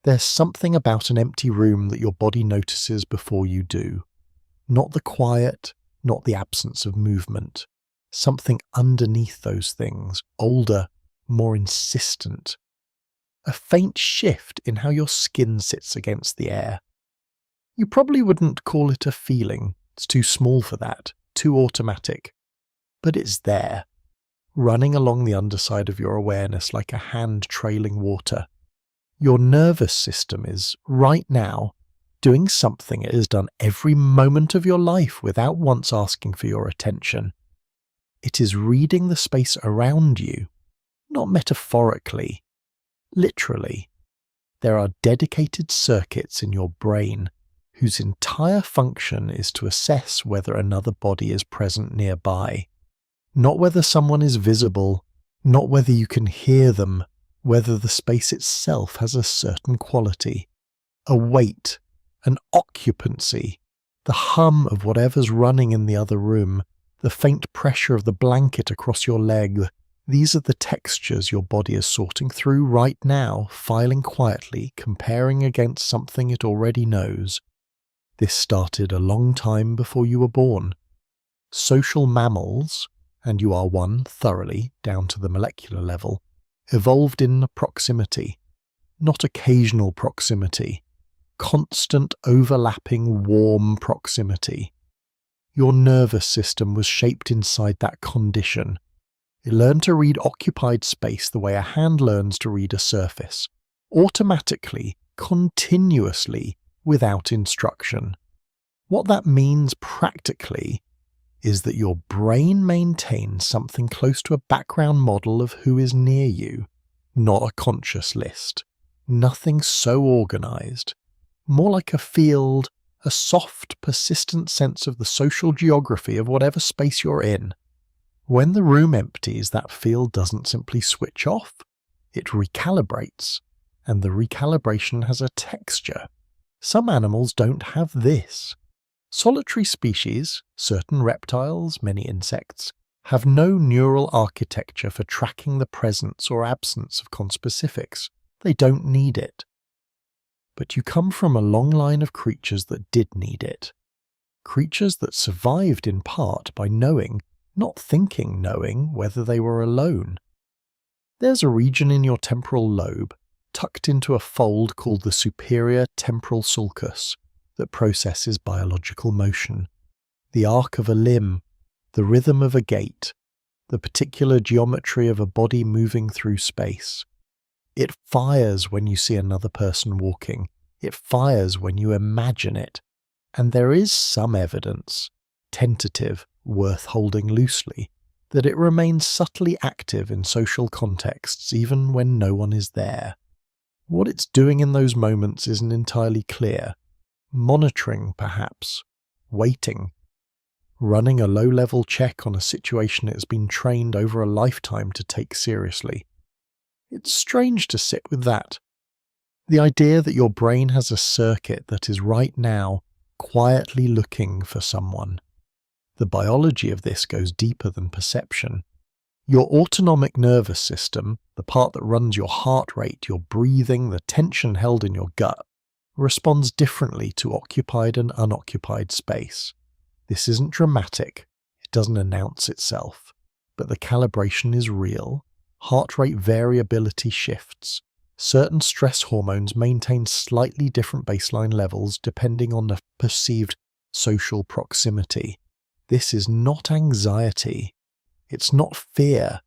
There's something about an empty room that your body notices before you do. Not the quiet, not the absence of movement. Something underneath those things, older, more insistent. A faint shift in how your skin sits against the air. You probably wouldn't call it a feeling, it's too small for that, too automatic. But it's there, running along the underside of your awareness like a hand trailing water. Your nervous system is, right now, doing something it has done every moment of your life without once asking for your attention. It is reading the space around you, not metaphorically, literally. There are dedicated circuits in your brain whose entire function is to assess whether another body is present nearby. Not whether someone is visible, not whether you can hear them, whether the space itself has a certain quality, a weight, an occupancy, the hum of whatever's running in the other room, the faint pressure of the blanket across your leg. These are the textures your body is sorting through right now, filing quietly, comparing against something it already knows. This started a long time before you were born. Social mammals, and you are one thoroughly, down to the molecular level, evolved in proximity, not occasional proximity, constant overlapping warm proximity. Your nervous system was shaped inside that condition. It learned to read occupied space the way a hand learns to read a surface, automatically, continuously, without instruction. What that means practically is that your brain maintains something close to a background model of who is near you, not a conscious list. Nothing so organized. More like a field, a soft, persistent sense of the social geography of whatever space you're in. When the room empties, that field doesn't simply switch off, it recalibrates, and the recalibration has a texture. Some animals don't have this. Solitary species, certain reptiles, many insects, have no neural architecture for tracking the presence or absence of conspecifics. They don't need it. But you come from a long line of creatures that did need it. Creatures that survived in part by knowing, not thinking knowing, whether they were alone. There's a region in your temporal lobe, tucked into a fold called the superior temporal sulcus, that processes biological motion. The arc of a limb, the rhythm of a gait, the particular geometry of a body moving through space. It fires when you see another person walking. It fires when you imagine it. And there is some evidence, tentative, worth holding loosely, that it remains subtly active in social contexts even when no one is there. What it's doing in those moments isn't entirely clear. Monitoring, perhaps. Waiting. Running a low-level check on a situation it has been trained over a lifetime to take seriously. It's strange to sit with that. The idea that your brain has a circuit that is right now quietly looking for someone. The biology of this goes deeper than perception. Your autonomic nervous system, the part that runs your heart rate, your breathing, the tension held in your gut, responds differently to occupied and unoccupied space. This isn't dramatic, it doesn't announce itself, but the calibration is real. Heart rate variability shifts. Certain stress hormones maintain slightly different baseline levels depending on the perceived social proximity. This is not anxiety. It's not fear.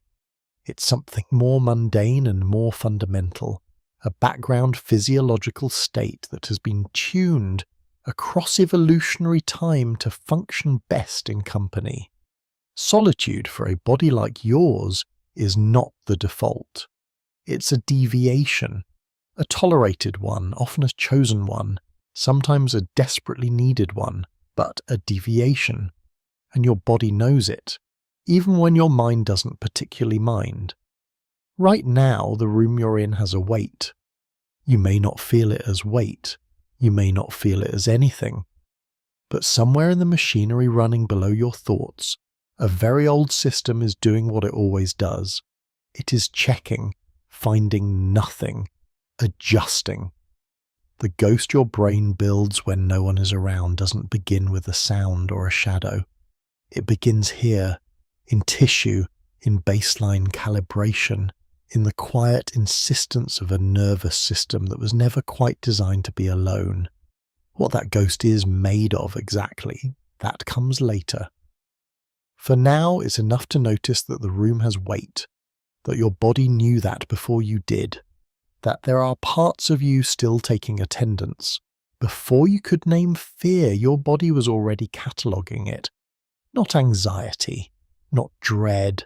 It's something more mundane and more fundamental. A background physiological state that has been tuned across evolutionary time to function best in company. Solitude for a body like yours is not the default. It's a deviation, a tolerated one, often a chosen one, sometimes a desperately needed one, but a deviation. And your body knows it, even when your mind doesn't particularly mind. Right now, the room you're in has a weight. You may not feel it as weight. You may not feel it as anything. But somewhere in the machinery running below your thoughts, a very old system is doing what it always does. It is checking, finding nothing, adjusting. The ghost your brain builds when no one is around doesn't begin with a sound or a shadow. It begins here, in tissue, in baseline calibration, in the quiet insistence of a nervous system that was never quite designed to be alone. What that ghost is made of exactly, that comes later. For now, it's enough to notice that the room has weight, that your body knew that before you did, that there are parts of you still taking attendance. Before you could name fear, your body was already cataloguing it. Not anxiety, not dread.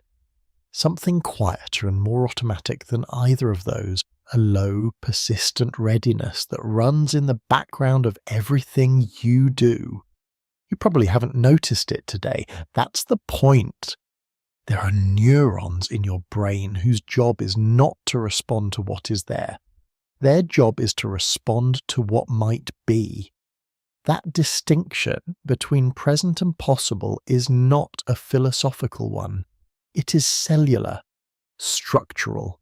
Something quieter and more automatic than either of those, a low, persistent readiness that runs in the background of everything you do. You probably haven't noticed it today. That's the point. There are neurons in your brain whose job is not to respond to what is there. Their job is to respond to what might be. That distinction between present and possible is not a philosophical one. It is cellular, structural.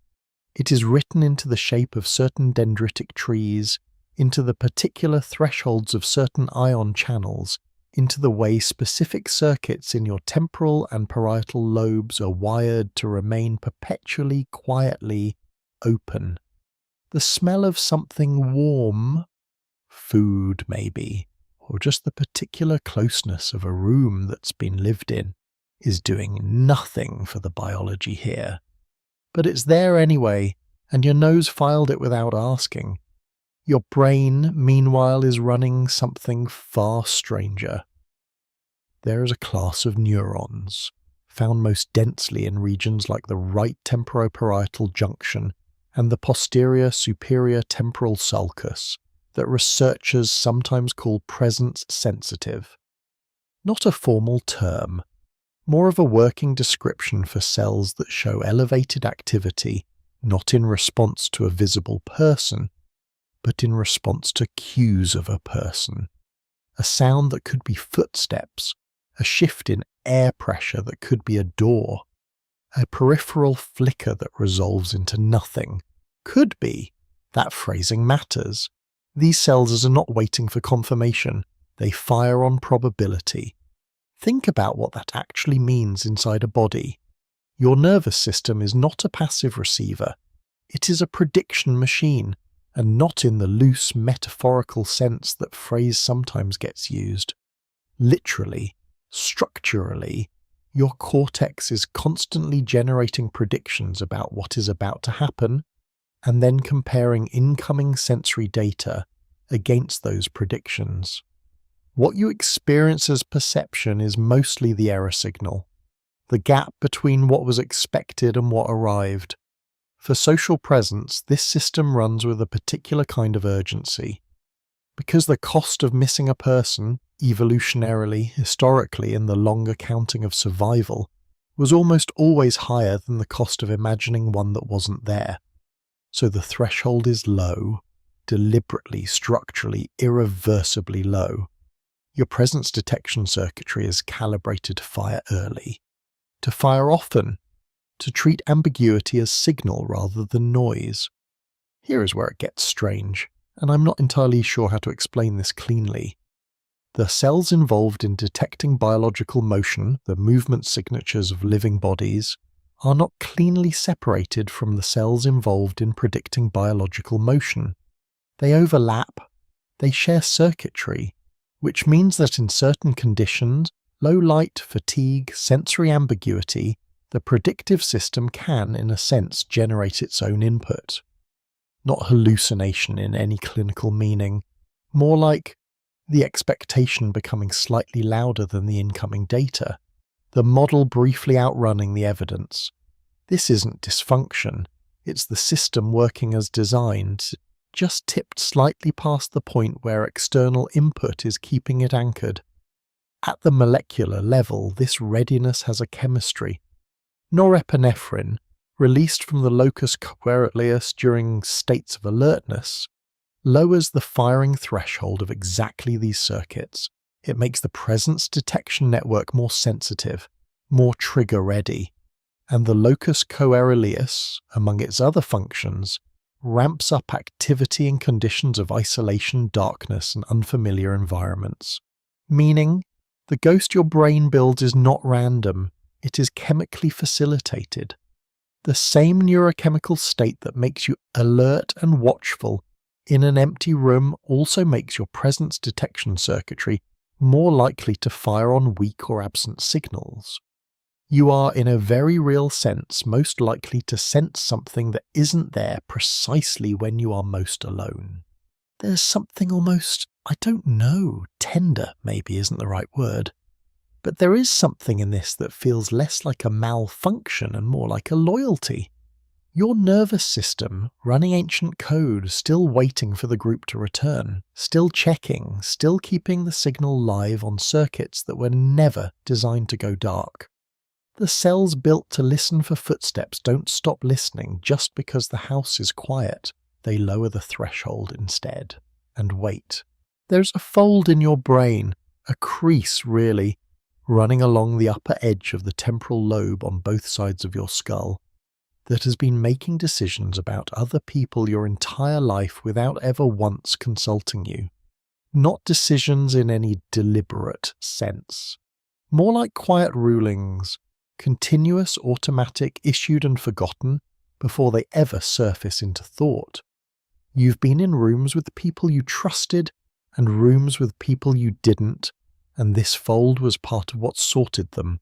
It is written into the shape of certain dendritic trees, into the particular thresholds of certain ion channels, into the way specific circuits in your temporal and parietal lobes are wired to remain perpetually, quietly open. The smell of something warm, food maybe, or just the particular closeness of a room that's been lived in, is doing nothing for the biology here. But it's there anyway, and your nose filed it without asking. Your brain, meanwhile, is running something far stranger. There is a class of neurons, found most densely in regions like the right temporoparietal junction and the posterior superior temporal sulcus, that researchers sometimes call presence-sensitive. Not a formal term, more of a working description for cells that show elevated activity, not in response to a visible person, but in response to cues of a person. A sound that could be footsteps, a shift in air pressure that could be a door, a peripheral flicker that resolves into nothing. Could be. That phrasing matters. These cells are not waiting for confirmation. They fire on probability. Think about what that actually means inside a body. Your nervous system is not a passive receiver. It is a prediction machine, and not in the loose metaphorical sense that phrase sometimes gets used. Literally, structurally, your cortex is constantly generating predictions about what is about to happen, and then comparing incoming sensory data against those predictions. What you experience as perception is mostly the error signal, the gap between what was expected and what arrived. For social presence, this system runs with a particular kind of urgency. Because the cost of missing a person, evolutionarily, historically, in the longer counting of survival, was almost always higher than the cost of imagining one that wasn't there. So the threshold is low, deliberately, structurally, irreversibly low. Your presence detection circuitry is calibrated to fire early, to fire often, to treat ambiguity as signal rather than noise. Here is where it gets strange, and I'm not entirely sure how to explain this cleanly. The cells involved in detecting biological motion, the movement signatures of living bodies, are not cleanly separated from the cells involved in predicting biological motion. They overlap, they share circuitry, which means that in certain conditions, low light, fatigue, sensory ambiguity, the predictive system can, in a sense, generate its own input. Not hallucination in any clinical meaning, more like the expectation becoming slightly louder than the incoming data, the model briefly outrunning the evidence. This isn't dysfunction, it's the system working as designed, just tipped slightly past the point where external input is keeping it anchored. At the molecular level, this readiness has a chemistry. Norepinephrine, released from the locus coeruleus during states of alertness, lowers the firing threshold of exactly these circuits. It makes the presence detection network more sensitive, more trigger-ready, and the locus coeruleus, among its other functions, ramps up activity in conditions of isolation, darkness, and unfamiliar environments. Meaning, the ghost your brain builds is not random, it is chemically facilitated. The same neurochemical state that makes you alert and watchful in an empty room also makes your presence detection circuitry more likely to fire on weak or absent signals. You are, in a very real sense, most likely to sense something that isn't there precisely when you are most alone. There's something almost, tender maybe isn't the right word. But there is something in this that feels less like a malfunction and more like a loyalty. Your nervous system, running ancient code, still waiting for the group to return, still checking, still keeping the signal live on circuits that were never designed to go dark. The cells built to listen for footsteps don't stop listening just because the house is quiet. They lower the threshold instead, and wait. There's a fold in your brain, a crease really, running along the upper edge of the temporal lobe on both sides of your skull, that has been making decisions about other people your entire life without ever once consulting you. Not decisions in any deliberate sense. More like quiet rulings, continuous, automatic, issued and forgotten before they ever surface into thought. You've been in rooms with people you trusted and rooms with people you didn't, and this fold was part of what sorted them.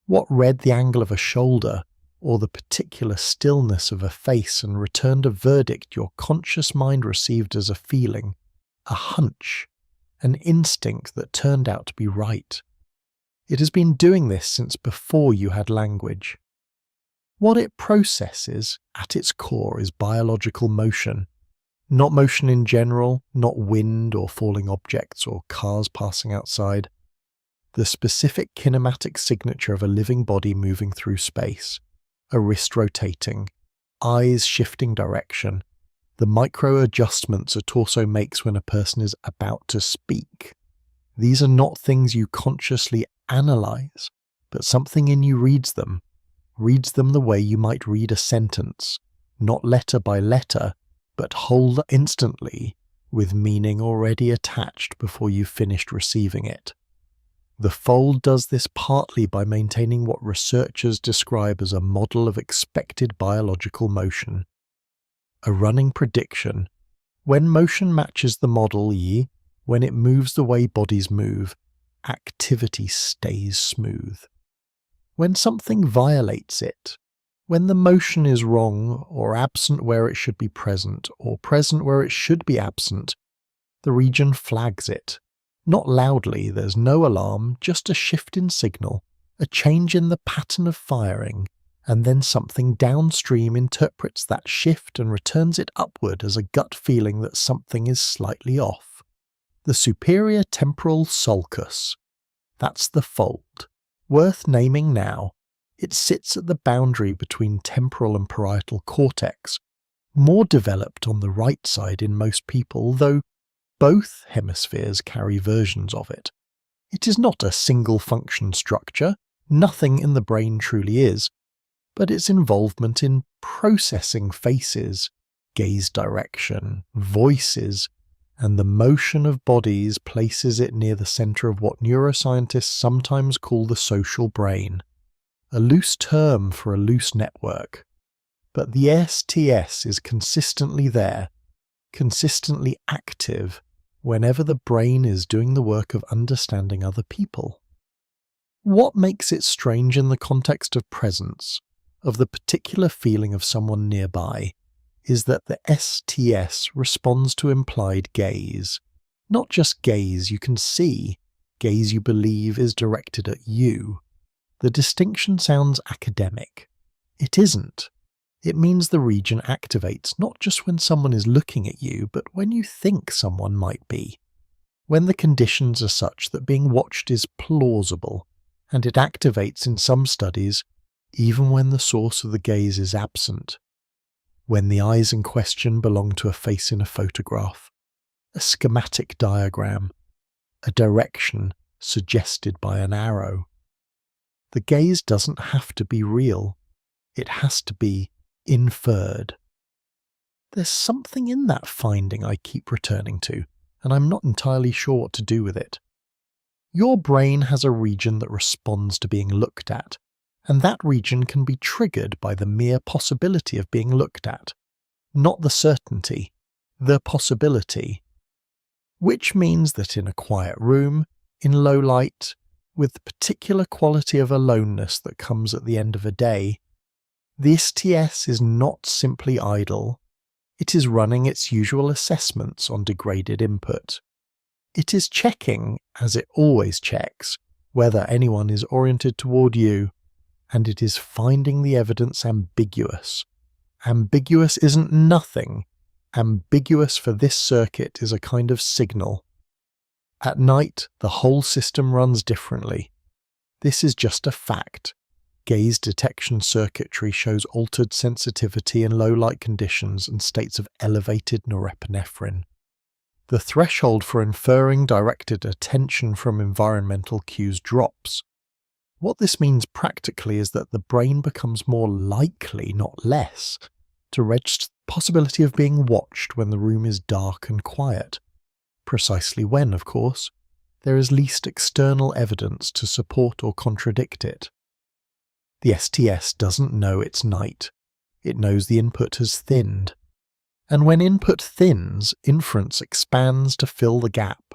What read the angle of a shoulder or the particular stillness of a face and returned a verdict your conscious mind received as a feeling, a hunch, an instinct that turned out to be right. It has been doing this since before you had language. What it processes, at its core, is biological motion. Not motion in general, not wind or falling objects or cars passing outside. The specific kinematic signature of a living body moving through space. A wrist rotating, eyes shifting direction, the micro adjustments a torso makes when a person is about to speak. These are not things you consciously analyze, but something in you reads them the way you might read a sentence, not letter by letter, but whole instantly, with meaning already attached before you've finished receiving it. The fold does this partly by maintaining what researchers describe as a model of expected biological motion. A running prediction. When motion matches the model, when it moves the way bodies move, activity stays smooth. When something violates it, when the motion is wrong or absent where it should be present or present where it should be absent, the region flags it. Not loudly, there's no alarm, just a shift in signal, a change in the pattern of firing, and then something downstream interprets that shift and returns it upward as a gut feeling that something is slightly off. The superior temporal sulcus. That's the fold. Worth naming now. It sits at the boundary between temporal and parietal cortex, more developed on the right side in most people, though both hemispheres carry versions of it. It is not a single function structure, nothing in the brain truly is, but its involvement in processing faces, gaze direction, voices, and the motion of bodies places it near the center of what neuroscientists sometimes call the social brain, a loose term for a loose network. But the STS is consistently there, consistently active, whenever the brain is doing the work of understanding other people. What makes it strange in the context of presence, of the particular feeling of someone nearby, is that the STS responds to implied gaze. Not just gaze you can see, gaze you believe is directed at you. The distinction sounds academic. It isn't. It means the region activates not just when someone is looking at you, but when you think someone might be. When the conditions are such that being watched is plausible, and it activates in some studies, even when the source of the gaze is absent. When the eyes in question belong to a face in a photograph, a schematic diagram, a direction suggested by an arrow. The gaze doesn't have to be real. It has to be inferred. There's something in that finding I keep returning to, and I'm not entirely sure what to do with it. Your brain has a region that responds to being looked at, and that region can be triggered by the mere possibility of being looked at. Not the certainty, the possibility. Which means that in a quiet room, in low light, with the particular quality of aloneness that comes at the end of a day, the STS is not simply idle. It is running its usual assessments on degraded input. It is checking, as it always checks, whether anyone is oriented toward you, and it is finding the evidence ambiguous. Ambiguous isn't nothing. Ambiguous for this circuit is a kind of signal. At night, the whole system runs differently. This is just a fact. Gaze detection circuitry shows altered sensitivity in low light conditions and states of elevated norepinephrine. The threshold for inferring directed attention from environmental cues drops. What this means practically is that the brain becomes more likely, not less, to register the possibility of being watched when the room is dark and quiet. Precisely when, of course, there is least external evidence to support or contradict it. The STS doesn't know it's night. It knows the input has thinned. And when input thins, inference expands to fill the gap.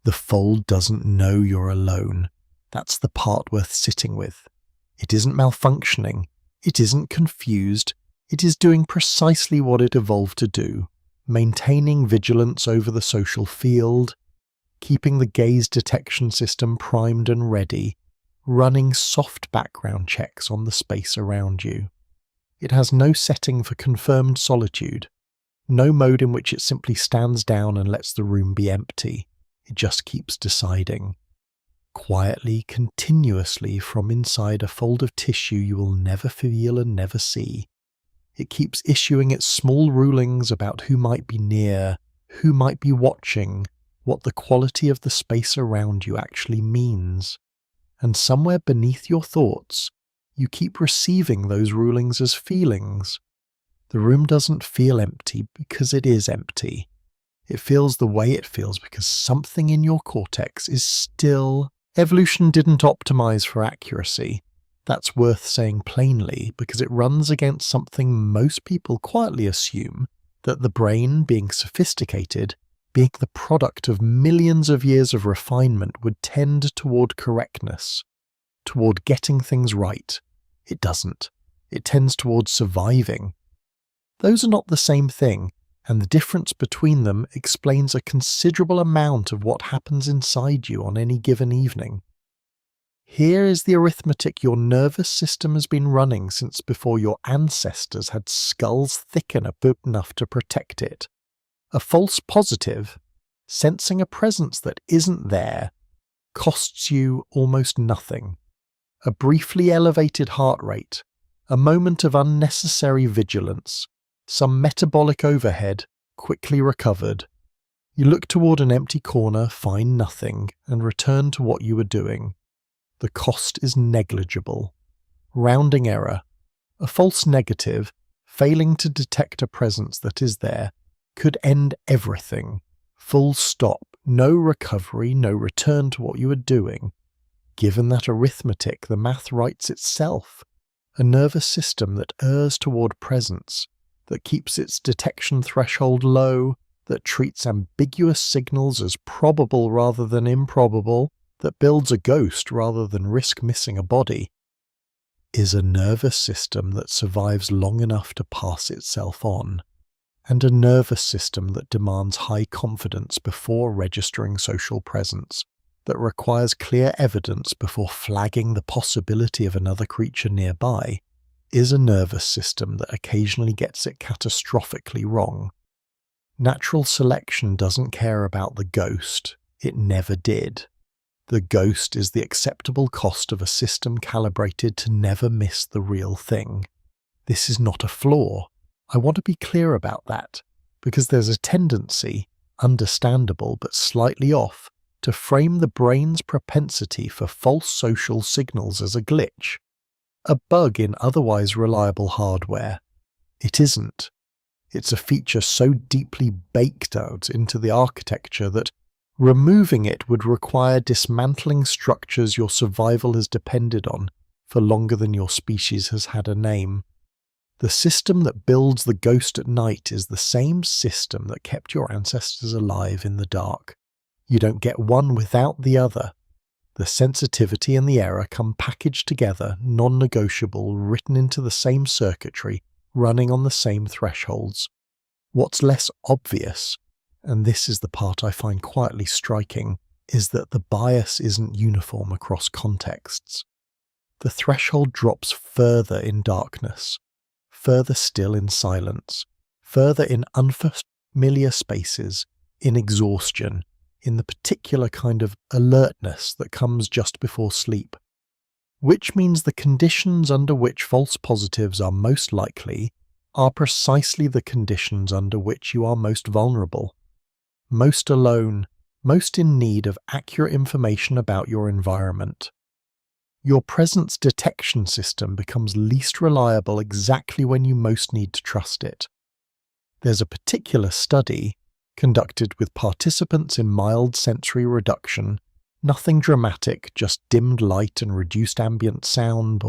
The fold doesn't know you're alone. That's the part worth sitting with. It isn't malfunctioning. It isn't confused. It is doing precisely what it evolved to do, maintaining vigilance over the social field, keeping the gaze detection system primed and ready, running soft background checks on the space around you. It has no setting for confirmed solitude, no mode in which it simply stands down and lets the room be empty. It just keeps deciding. Quietly, continuously, from inside a fold of tissue you will never feel and never see. It keeps issuing its small rulings about who might be near, who might be watching, what the quality of the space around you actually means. And somewhere beneath your thoughts, you keep receiving those rulings as feelings. The room doesn't feel empty because it is empty. It feels the way it feels because something in your cortex is still... Evolution didn't optimize for accuracy. That's worth saying plainly because it runs against something most people quietly assume, that the brain, being sophisticated, being the product of millions of years of refinement, would tend toward correctness, toward getting things right. It doesn't. It tends toward surviving. Those are not the same thing, and the difference between them explains a considerable amount of what happens inside you on any given evening. Here is the arithmetic your nervous system has been running since before your ancestors had skulls thick enough to protect it. A false positive, sensing a presence that isn't there, costs you almost nothing. A briefly elevated heart rate, a moment of unnecessary vigilance, some metabolic overhead, quickly recovered. You look toward an empty corner, find nothing, and return to what you were doing. The cost is negligible. Rounding error, a false negative, failing to detect a presence that is there, could end everything. Full stop, no recovery, no return to what you were doing. Given that arithmetic, the math writes itself. A nervous system that errs toward presence, that keeps its detection threshold low, that treats ambiguous signals as probable rather than improbable, that builds a ghost rather than risk missing a body, is a nervous system that survives long enough to pass itself on, and a nervous system that demands high confidence before registering social presence, that requires clear evidence before flagging the possibility of another creature nearby, is a nervous system that occasionally gets it catastrophically wrong. Natural selection doesn't care about the ghost. It never did. The ghost is the acceptable cost of a system calibrated to never miss the real thing. This is not a flaw. I want to be clear about that, because there's a tendency, understandable but slightly off, to frame the brain's propensity for false social signals as a glitch, a bug in otherwise reliable hardware. It isn't. It's a feature so deeply baked out into the architecture that removing it would require dismantling structures your survival has depended on for longer than your species has had a name. The system that builds the ghost at night is the same system that kept your ancestors alive in the dark. You don't get one without the other. The sensitivity and the error come packaged together, non-negotiable, written into the same circuitry, running on the same thresholds. What's less obvious, and this is the part I find quietly striking, is that the bias isn't uniform across contexts. The threshold drops further in darkness, further still in silence, further in unfamiliar spaces, in exhaustion, in the particular kind of alertness that comes just before sleep. Which means the conditions under which false positives are most likely are precisely the conditions under which you are most vulnerable, most alone, most in need of accurate information about your environment. Your presence detection system becomes least reliable exactly when you most need to trust it. There's a particular study conducted with participants in mild sensory reduction, nothing dramatic, just dimmed light and reduced ambient sound,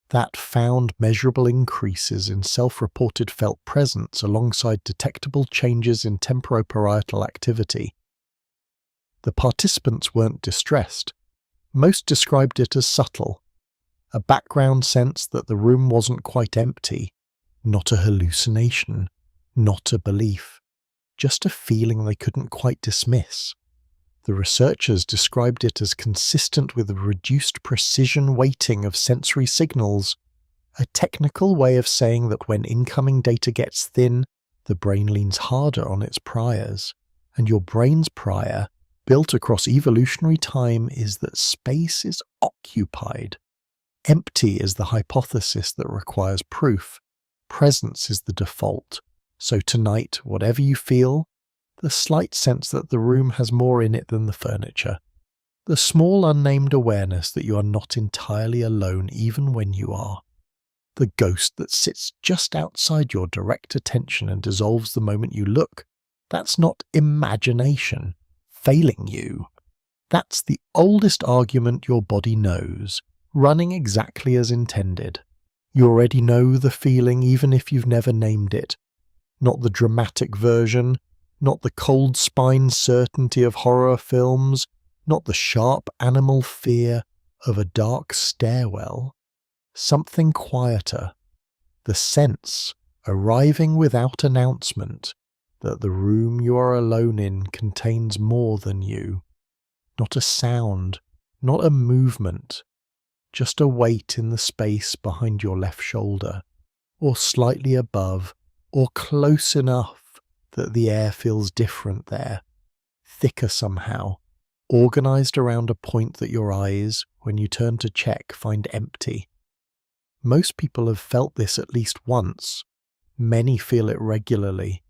that found measurable increases in self-reported felt presence alongside detectable changes in temporoparietal activity. The participants weren't distressed. Most described it as subtle, a background sense that the room wasn't quite empty, not a hallucination, not a belief, just a feeling they couldn't quite dismiss. The researchers described it as consistent with a reduced precision weighting of sensory signals, a technical way of saying that when incoming data gets thin, the brain leans harder on its priors, and your brain's prior, built across evolutionary time, is that space is occupied. Empty is the hypothesis that requires proof. Presence is the default. So tonight, whatever you feel, the slight sense that the room has more in it than the furniture, the small unnamed awareness that you are not entirely alone even when you are, the ghost that sits just outside your direct attention and dissolves the moment you look, that's not imagination failing you. That's the oldest argument your body knows, running exactly as intended. You already know the feeling even if you've never named it. Not the dramatic version, not the cold spine certainty of horror films, not the sharp animal fear of a dark stairwell. Something quieter, the sense, arriving without announcement, that the room you are alone in contains more than you. Not a sound, not a movement, just a weight in the space behind your left shoulder, or slightly above, or close enough that the air feels different there, thicker somehow, organised around a point that your eyes, when you turn to check, find empty. Most people have felt this at least once. Many feel it regularly.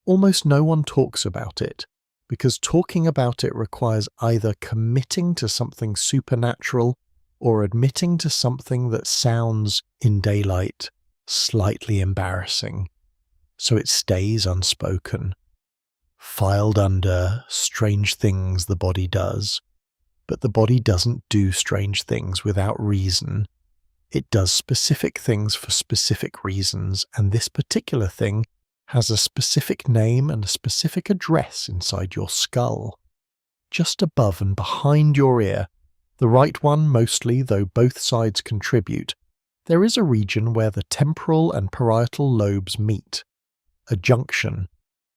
Almost no one talks about it, because talking about it requires either committing to something supernatural or admitting to something that sounds, in daylight, slightly embarrassing. So it stays unspoken, filed under strange things the body does. But the body doesn't do strange things without reason. It does specific things for specific reasons, and this particular thing has a specific name and a specific address inside your skull. Just above and behind your ear, the right one mostly, though both sides contribute, there is a region where the temporal and parietal lobes meet. A junction,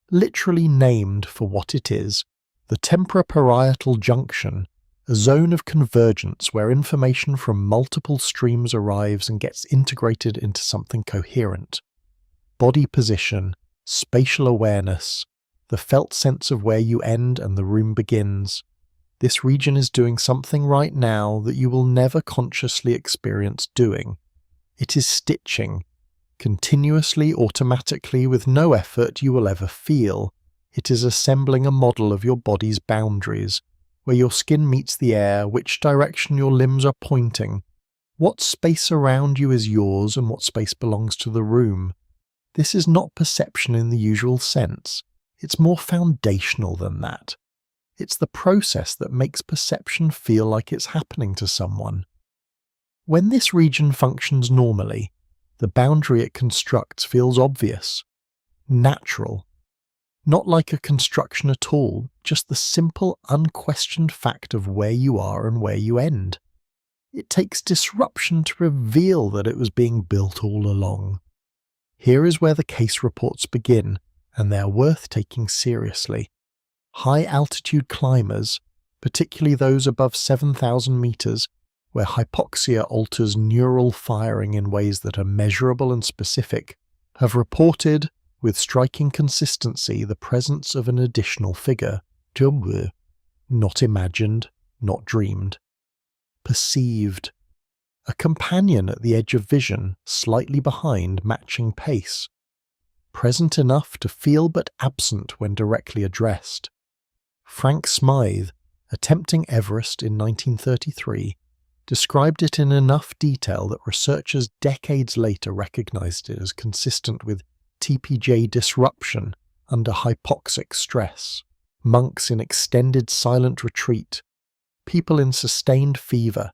literally named for what it is, the Temporoparietal junction, a zone of convergence where information from multiple streams arrives and gets integrated into something coherent. Body position, spatial awareness, the felt sense of where you end and the room begins. This region is doing something right now that you will never consciously experience doing. It is stitching, continuously, automatically, with no effort you will ever feel. It is assembling a model of your body's boundaries, where your skin meets the air, which direction your limbs are pointing, what space around you is yours and what space belongs to the room. This is not perception in the usual sense. It's more foundational than that. It's the process that makes perception feel like it's happening to someone. When this region functions normally, the boundary it constructs feels obvious, natural. Not like a construction at all, just the simple, unquestioned fact of where you are and where you end. It takes disruption to reveal that it was being built all along. Here is where the case reports begin, and they are worth taking seriously. High-altitude climbers, particularly those above 7,000 meters, where hypoxia alters neural firing in ways that are measurable and specific, have reported, with striking consistency, the presence of an additional figure, not imagined, not dreamed, perceived, a companion at the edge of vision, slightly behind, matching pace, present enough to feel but absent when directly addressed. Frank Smythe, attempting Everest in 1933, described it in enough detail that researchers decades later recognized it as consistent with TPJ disruption under hypoxic stress, monks in extended silent retreat, people in sustained fever,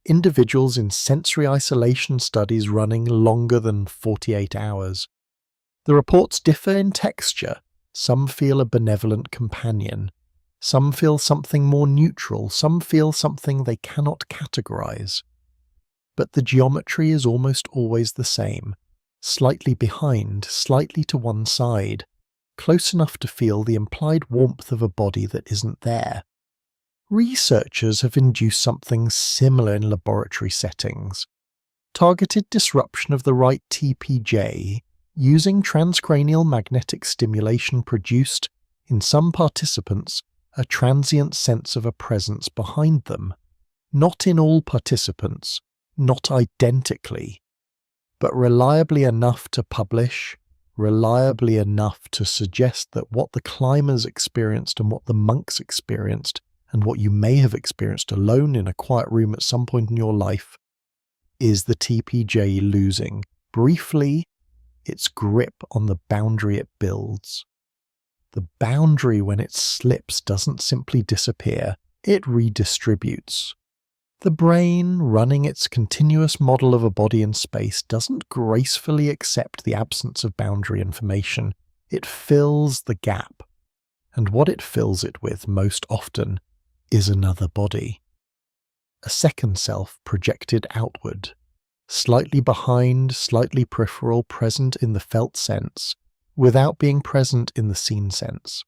individuals in sensory isolation studies running longer than 48 hours. The reports differ in texture. Some feel a benevolent companion. Some feel something more neutral. Some feel something they cannot categorize. But the geometry is almost always the same. Slightly behind, slightly to one side, close enough to feel the implied warmth of a body that isn't there. Researchers have induced something similar in laboratory settings. Targeted disruption of the right TPJ using transcranial magnetic stimulation produced, in some participants, a transient sense of a presence behind them. Not in all participants, not identically, but reliably enough to publish, reliably enough to suggest that what the climbers experienced and what the monks experienced, and what you may have experienced alone in a quiet room at some point in your life, is the TPJ losing, briefly, its grip on the boundary it builds. The boundary, when it slips, doesn't simply disappear, it redistributes. The brain, running its continuous model of a body in space, doesn't gracefully accept the absence of boundary information. It fills the gap. And what it fills it with, most often, is another body. A second self projected outward, slightly behind, slightly peripheral, present in the felt sense, without being present in the seen sense.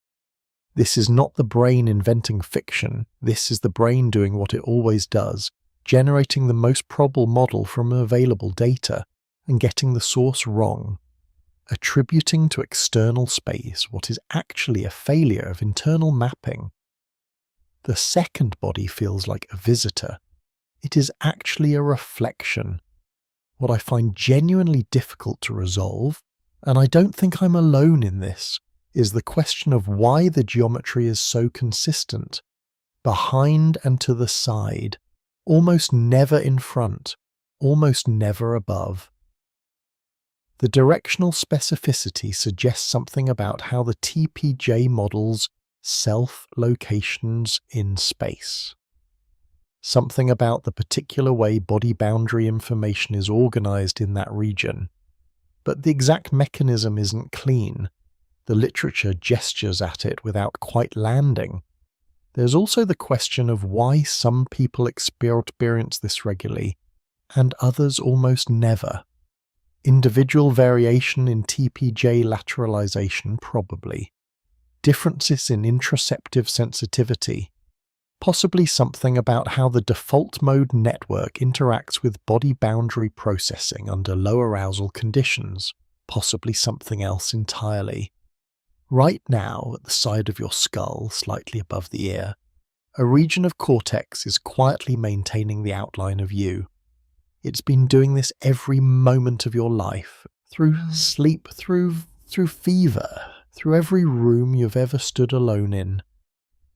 This is not the brain inventing fiction, this is the brain doing what it always does, generating the most probable model from available data, and getting the source wrong, attributing to external space what is actually a failure of internal mapping. The second body feels like a visitor. It is actually a reflection. What I find genuinely difficult to resolve, and I don't think I'm alone in this, is the question of why the geometry is so consistent, behind and to the side, almost never in front, almost never above. The directional specificity suggests something about how the TPJ models self-locations in space. Something about the particular way body boundary information is organized in that region. But the exact mechanism isn't clean. The literature gestures at it without quite landing. There's also the question of why some people experience this regularly, and others almost never. Individual variation in TPJ lateralization, probably. Differences in interoceptive sensitivity. Possibly something about how the default mode network interacts with body boundary processing under low arousal conditions. Possibly something else entirely. Right now, at the side of your skull, slightly above the ear, a region of cortex is quietly maintaining the outline of you. It's been doing this every moment of your life, through sleep, through fever, through every room you've ever stood alone in.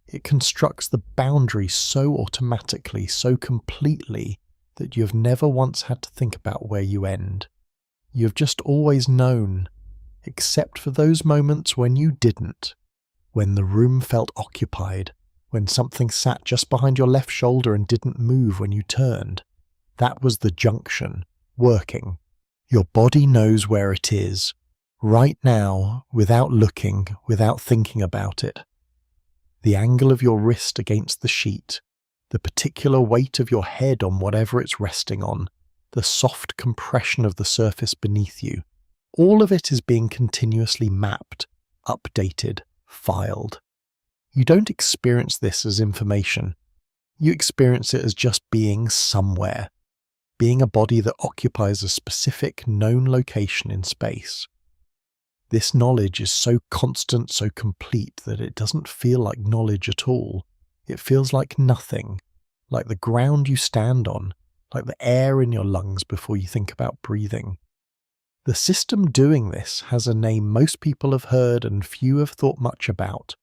It constructs the boundary so automatically, so completely, that you've never once had to think about where you end. You've just always known, except for those moments when you didn't, when the room felt occupied, when something sat just behind your left shoulder and didn't move when you turned. That was the junction, working. Your body knows where it is, right now, without looking, without thinking about it. The angle of your wrist against the sheet, the particular weight of your head on whatever it's resting on, the soft compression of the surface beneath you, all of it is being continuously mapped, updated, filed. You don't experience this as information. You experience it as just being somewhere, being a body that occupies a specific known location in space. This knowledge is so constant, so complete, that it doesn't feel like knowledge at all. It feels like nothing, like the ground you stand on, like the air in your lungs before you think about breathing. The system doing this has a name most people have heard and few have thought much about.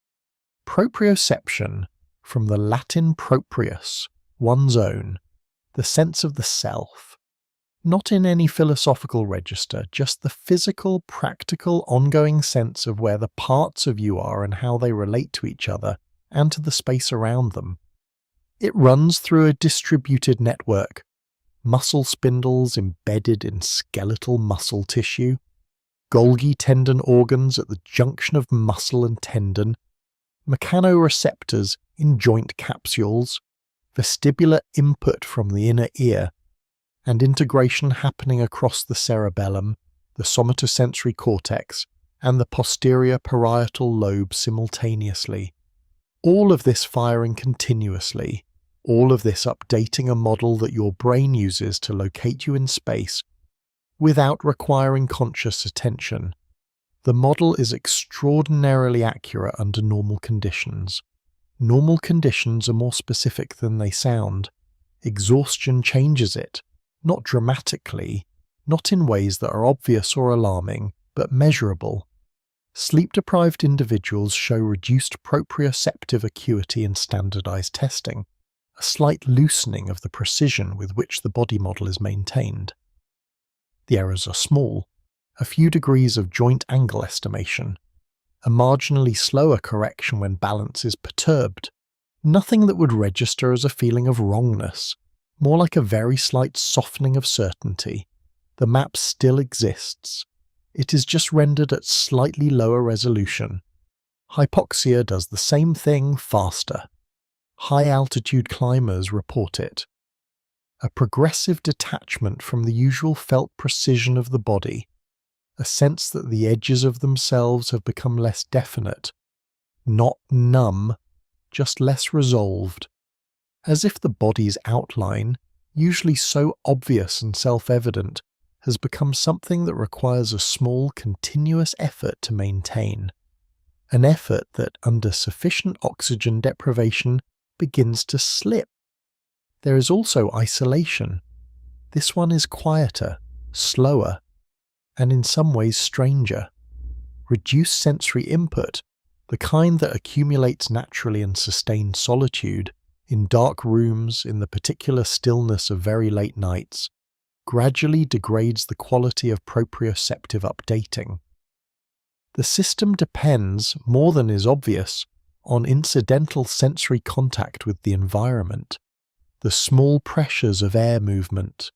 Proprioception, from the Latin proprius, one's own, the sense of the self. Not in any philosophical register, just the physical, practical, ongoing sense of where the parts of you are and how they relate to each other and to the space around them. It runs through a distributed network, muscle spindles embedded in skeletal muscle tissue, Golgi tendon organs at the junction of muscle and tendon, mechanoreceptors in joint capsules, vestibular input from the inner ear, and integration happening across the cerebellum, the somatosensory cortex, and the posterior parietal lobe simultaneously. All of this firing continuously, all of this updating a model that your brain uses to locate you in space without requiring conscious attention. The model is extraordinarily accurate under normal conditions. Normal conditions are more specific than they sound. Exhaustion changes it, not dramatically, not in ways that are obvious or alarming, but measurable. Sleep-deprived individuals show reduced proprioceptive acuity in standardized testing, a slight loosening of the precision with which the body model is maintained. The errors are small, a few degrees of joint angle estimation, a marginally slower correction when balance is perturbed, nothing that would register as a feeling of wrongness, more like a very slight softening of certainty. The map still exists. It is just rendered at slightly lower resolution. Hypoxia does the same thing faster. High-altitude climbers report it. A progressive detachment from the usual felt precision of the body, a sense that the edges of themselves have become less definite, not numb, just less resolved, as if the body's outline, usually so obvious and self-evident, has become something that requires a small, continuous effort to maintain. An effort that, under sufficient oxygen deprivation, begins to slip. There is also isolation. This one is quieter, slower, and in some ways stranger. Reduced sensory input, the kind that accumulates naturally in sustained solitude, in dark rooms, in the particular stillness of very late nights, gradually degrades the quality of proprioceptive updating. The system depends, more than is obvious, on incidental sensory contact with the environment, the small pressures of air movement,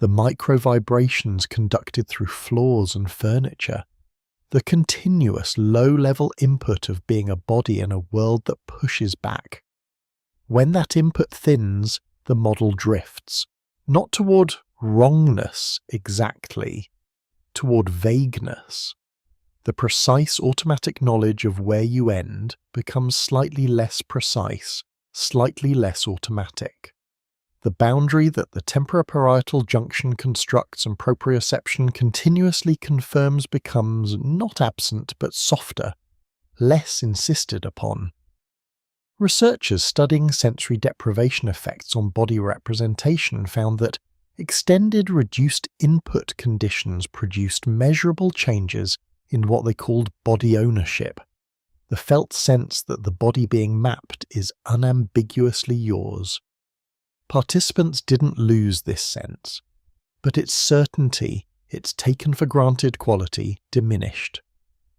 the micro-vibrations conducted through floors and furniture, the continuous low-level input of being a body in a world that pushes back. When that input thins, the model drifts, not toward wrongness exactly, toward vagueness. The precise automatic knowledge of where you end becomes slightly less precise, slightly less automatic. The boundary that the temporoparietal junction constructs and proprioception continuously confirms becomes not absent but softer, less insisted upon. Researchers studying sensory deprivation effects on body representation found that extended reduced input conditions produced measurable changes in what they called body ownership, the felt sense that the body being mapped is unambiguously yours. Participants didn't lose this sense, but its certainty, its taken-for-granted quality, diminished.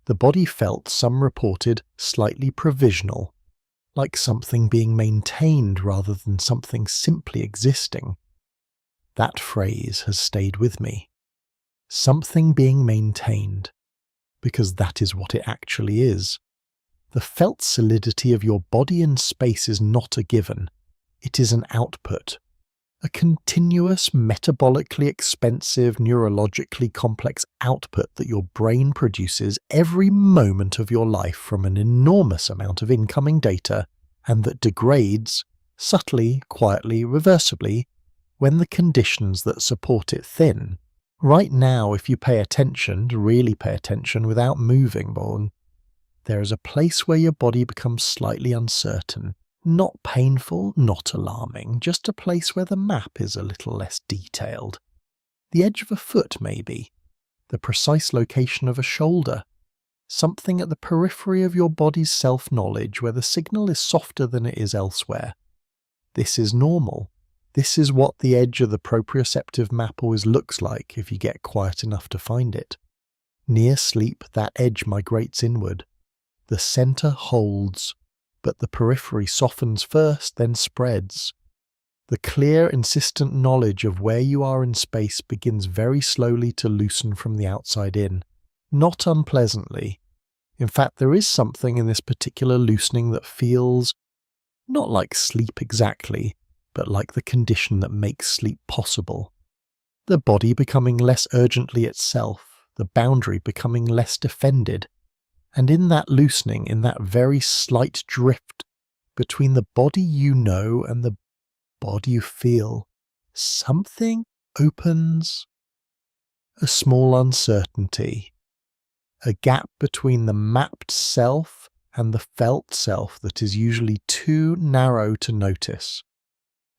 The body felt, some reported, slightly provisional, like something being maintained rather than something simply existing. That phrase has stayed with me. Something being maintained, because that is what it actually is. The felt solidity of your body in space is not a given. It is an output. A continuous, metabolically expensive, neurologically complex output that your brain produces every moment of your life from an enormous amount of incoming data, and that degrades, subtly, quietly, reversibly, when the conditions that support it thin. Right now, if you pay attention, really pay attention without moving, there is a place where your body becomes slightly uncertain. Not painful, not alarming, just a place where the map is a little less detailed. The edge of a foot, maybe. The precise location of a shoulder. Something at the periphery of your body's self-knowledge where the signal is softer than it is elsewhere. This is normal. This is what the edge of the proprioceptive map always looks like if you get quiet enough to find it. Near sleep, that edge migrates inward. The center holds, but the periphery softens first, then spreads. The clear, insistent knowledge of where you are in space begins very slowly to loosen from the outside in. Not unpleasantly. In fact, there is something in this particular loosening that feels not like sleep exactly, but like the condition that makes sleep possible. The body becoming less urgently itself, the boundary becoming less defended. And in that loosening, in that very slight drift between the body you know and the body you feel, something opens. A small uncertainty. A gap between the mapped self and the felt self that is usually too narrow to notice.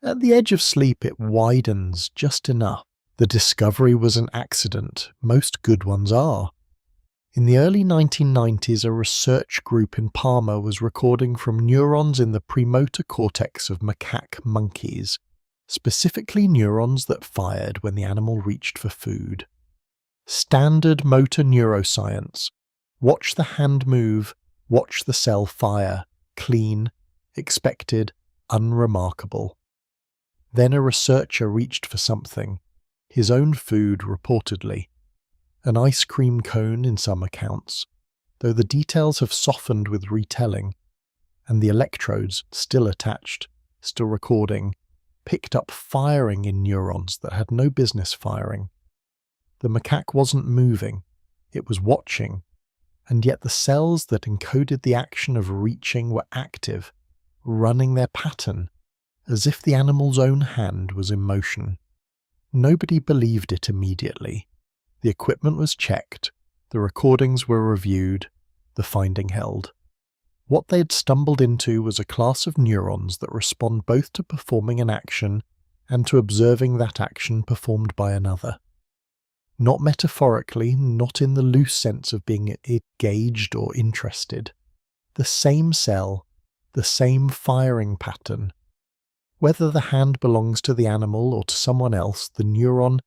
At the edge of sleep it widens just enough. The discovery was an accident. Most good ones are. In the early 1990s, a research group in Parma was recording from neurons in the premotor cortex of macaque monkeys, specifically neurons that fired when the animal reached for food. Standard motor neuroscience. Watch the hand move, watch the cell fire, clean, expected, unremarkable. Then a researcher reached for something, his own food reportedly. An ice cream cone in some accounts, though the details have softened with retelling, and the electrodes, still attached, still recording, picked up firing in neurons that had no business firing. The macaque wasn't moving, it was watching, and yet the cells that encoded the action of reaching were active, running their pattern, as if the animal's own hand was in motion. Nobody believed it immediately. The equipment was checked, the recordings were reviewed, the finding held. What they had stumbled into was a class of neurons that respond both to performing an action and to observing that action performed by another. Not metaphorically, not in the loose sense of being engaged or interested. The same cell, the same firing pattern. Whether the hand belongs to the animal or to someone else, the neuron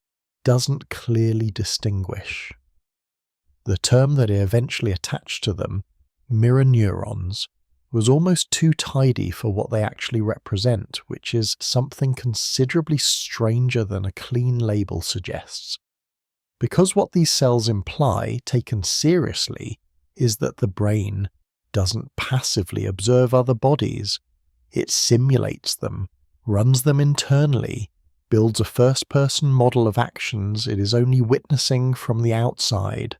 doesn't clearly distinguish. The term that it eventually attached to them, mirror neurons, was almost too tidy for what they actually represent, which is something considerably stranger than a clean label suggests. Because what these cells imply, taken seriously, is that the brain doesn't passively observe other bodies. It simulates them, runs them internally, builds a first-person model of actions it is only witnessing from the outside.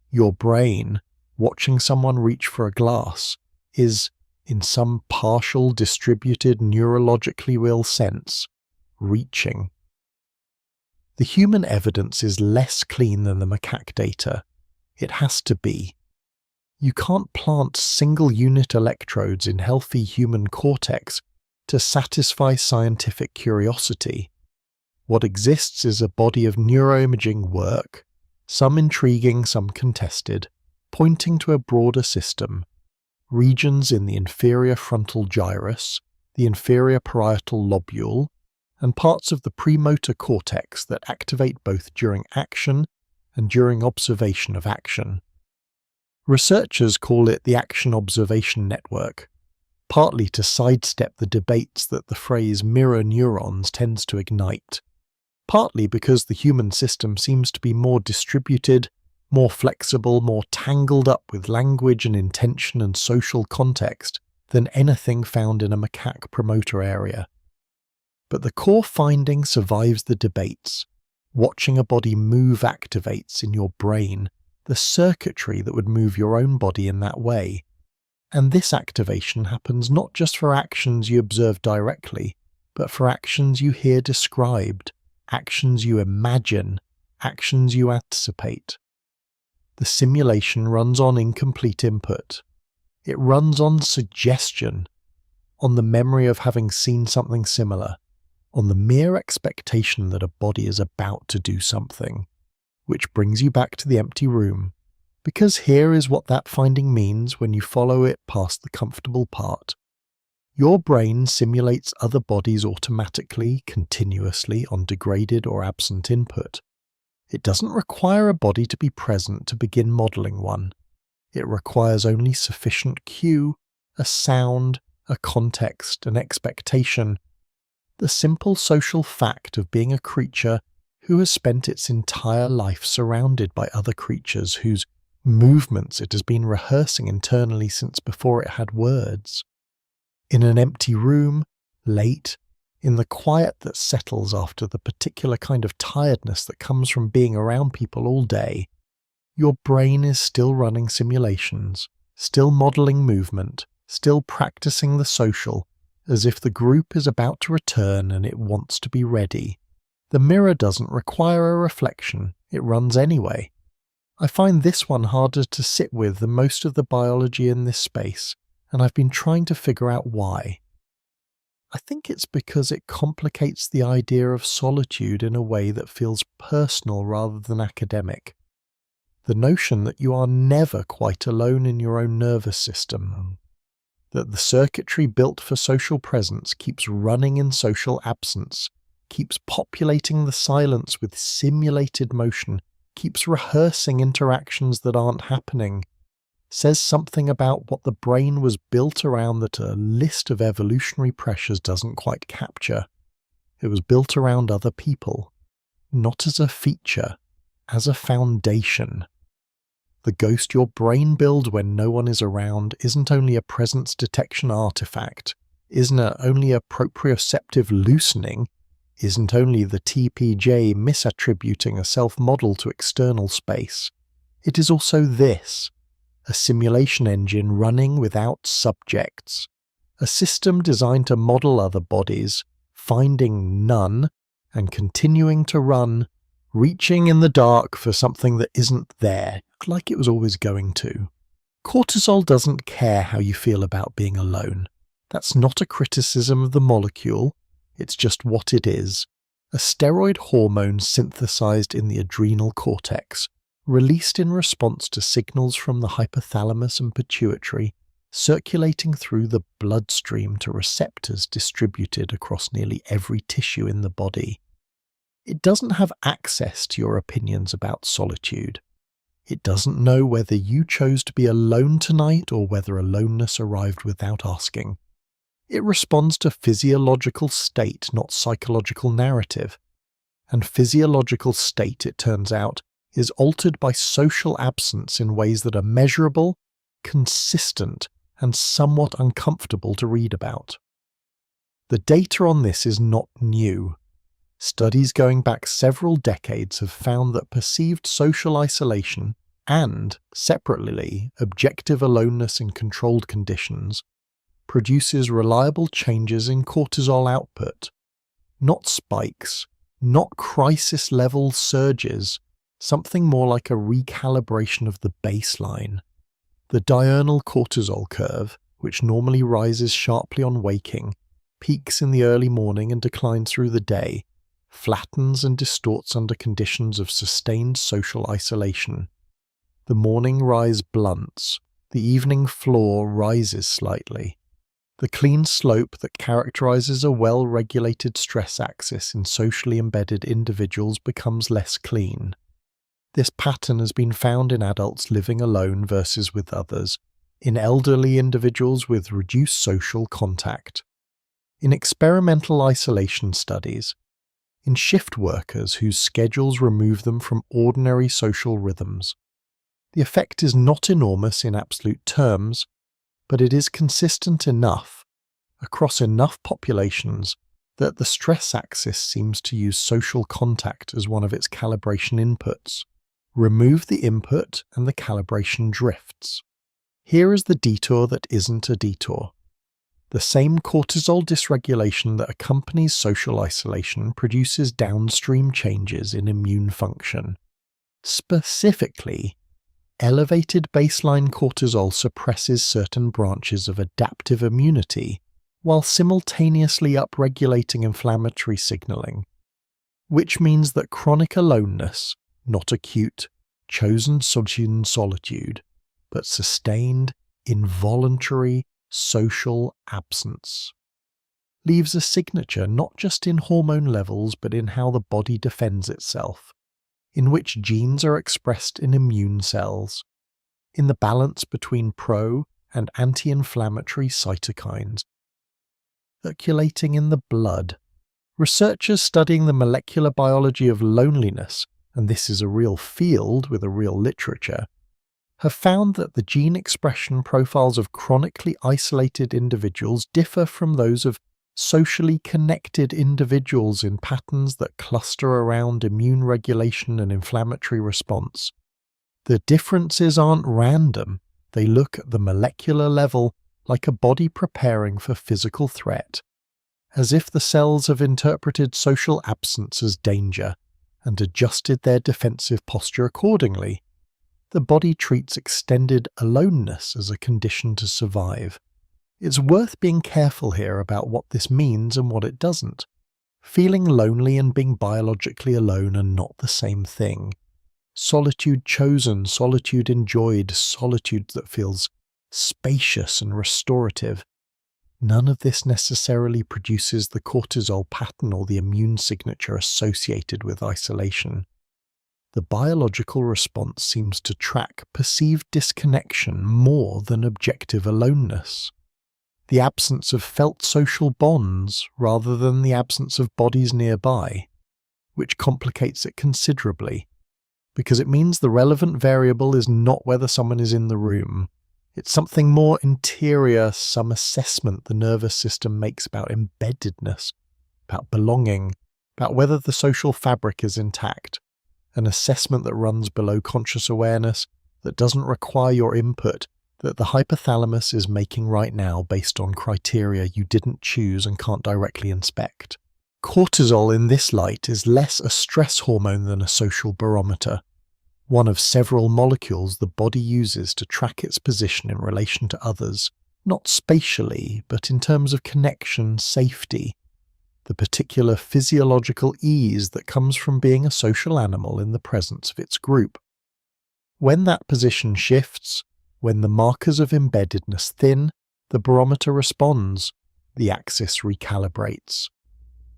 Your brain, watching someone reach for a glass, is, in some partial distributed neurologically real sense, reaching. The human evidence is less clean than the macaque data. It has to be. You can't plant single-unit electrodes in healthy human cortex to satisfy scientific curiosity. What exists is a body of neuroimaging work, some intriguing, some contested, pointing to a broader system, regions in the inferior frontal gyrus, the inferior parietal lobule, and parts of the premotor cortex that activate both during action and during observation of action. Researchers call it the Action Observation Network, partly to sidestep the debates that the phrase mirror neurons tends to ignite, partly because the human system seems to be more distributed, more flexible, more tangled up with language and intention and social context than anything found in a macaque promoter area. But the core finding survives the debates. Watching a body move activates in your brain the circuitry that would move your own body in that way. And this activation happens not just for actions you observe directly, but for actions you hear described, actions you imagine, actions you anticipate. The simulation runs on incomplete input. It runs on suggestion, on the memory of having seen something similar, on the mere expectation that a body is about to do something. Which brings you back to the empty room, because here is what that finding means when you follow it past the comfortable part. Your brain simulates other bodies automatically, continuously, on degraded or absent input. It doesn't require a body to be present to begin modelling one. It requires only sufficient cue, a sound, a context, an expectation, the simple social fact of being a creature who has spent its entire life surrounded by other creatures whose movements it has been rehearsing internally since before it had words. In an empty room, late, in the quiet that settles after the particular kind of tiredness that comes from being around people all day, your brain is still running simulations, still modelling movement, still practicing the social, as if the group is about to return and it wants to be ready. The mirror doesn't require a reflection, it runs anyway. I find this one harder to sit with than most of the biology in this space, and I've been trying to figure out why. I think it's because it complicates the idea of solitude in a way that feels personal rather than academic. The notion that you are never quite alone in your own nervous system, that the circuitry built for social presence keeps running in social absence, keeps populating the silence with simulated motion, keeps rehearsing interactions that aren't happening, says something about what the brain was built around that a list of evolutionary pressures doesn't quite capture. It was built around other people, not as a feature, as a foundation. The ghost your brain builds when no one is around isn't only a presence detection artifact, isn't only a proprioceptive loosening, isn't only the TPJ misattributing a self-model to external space. It is also this, a simulation engine running without subjects, a system designed to model other bodies, finding none, and continuing to run, reaching in the dark for something that isn't there, like it was always going to. Cortisol doesn't care how you feel about being alone. That's not a criticism of the molecule, it's just what it is. A steroid hormone synthesized in the adrenal cortex, released in response to signals from the hypothalamus and pituitary, circulating through the bloodstream to receptors distributed across nearly every tissue in the body. It doesn't have access to your opinions about solitude. It doesn't know whether you chose to be alone tonight or whether aloneness arrived without asking. It responds to physiological state, not psychological narrative. And physiological state, it turns out, is altered by social absence in ways that are measurable, consistent, and somewhat uncomfortable to read about. The data on this is not new. Studies going back several decades have found that perceived social isolation and, separately, objective aloneness in controlled conditions produces reliable changes in cortisol output. Not spikes, not crisis-level surges, something more like a recalibration of the baseline. The diurnal cortisol curve, which normally rises sharply on waking, peaks in the early morning and declines through the day, flattens and distorts under conditions of sustained social isolation. The morning rise blunts, the evening floor rises slightly. The clean slope that characterizes a well-regulated stress axis in socially embedded individuals becomes less clean. This pattern has been found in adults living alone versus with others, in elderly individuals with reduced social contact, in experimental isolation studies, in shift workers whose schedules remove them from ordinary social rhythms. The effect is not enormous in absolute terms, but it is consistent enough, across enough populations, that the stress axis seems to use social contact as one of its calibration inputs. Remove the input and the calibration drifts. Here is the detour that isn't a detour. The same cortisol dysregulation that accompanies social isolation produces downstream changes in immune function. Specifically, elevated baseline cortisol suppresses certain branches of adaptive immunity while simultaneously upregulating inflammatory signaling, which means that chronic aloneness, not acute, chosen solitude, but sustained, involuntary, social absence, leaves a signature not just in hormone levels but in how the body defends itself, in which genes are expressed in immune cells, in the balance between pro- and anti-inflammatory cytokines, circulating in the blood. Researchers studying the molecular biology of loneliness, and this is a real field with a real literature, have found that the gene expression profiles of chronically isolated individuals differ from those of socially connected individuals in patterns that cluster around immune regulation and inflammatory response. The differences aren't random, they look at the molecular level like a body preparing for physical threat, as if the cells have interpreted social absence as danger and adjusted their defensive posture accordingly. The body treats extended aloneness as a condition to survive. It's worth being careful here about what this means and what it doesn't. Feeling lonely and being biologically alone are not the same thing. Solitude chosen, solitude enjoyed, solitude that feels spacious and restorative. None of this necessarily produces the cortisol pattern or the immune signature associated with isolation. The biological response seems to track perceived disconnection more than objective aloneness. The absence of felt social bonds rather than the absence of bodies nearby, which complicates it considerably, because it means the relevant variable is not whether someone is in the room. It's something more interior, some assessment the nervous system makes about embeddedness, about belonging, about whether the social fabric is intact, an assessment that runs below conscious awareness, that doesn't require your input, that the hypothalamus is making right now based on criteria you didn't choose and can't directly inspect. Cortisol in this light is less a stress hormone than a social barometer, one of several molecules the body uses to track its position in relation to others, not spatially, but in terms of connection, safety, the particular physiological ease that comes from being a social animal in the presence of its group. When that position shifts, when the markers of embeddedness thin, the barometer responds, the axis recalibrates.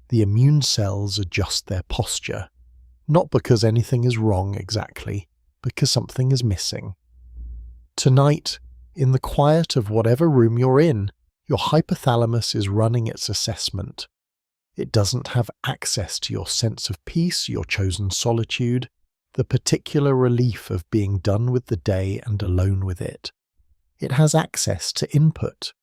The immune cells adjust their posture, not because anything is wrong exactly, because something is missing. Tonight, in the quiet of whatever room you're in, your hypothalamus is running its assessment. It doesn't have access to your sense of peace, your chosen solitude, the particular relief of being done with the day and alone with it. It has access to input,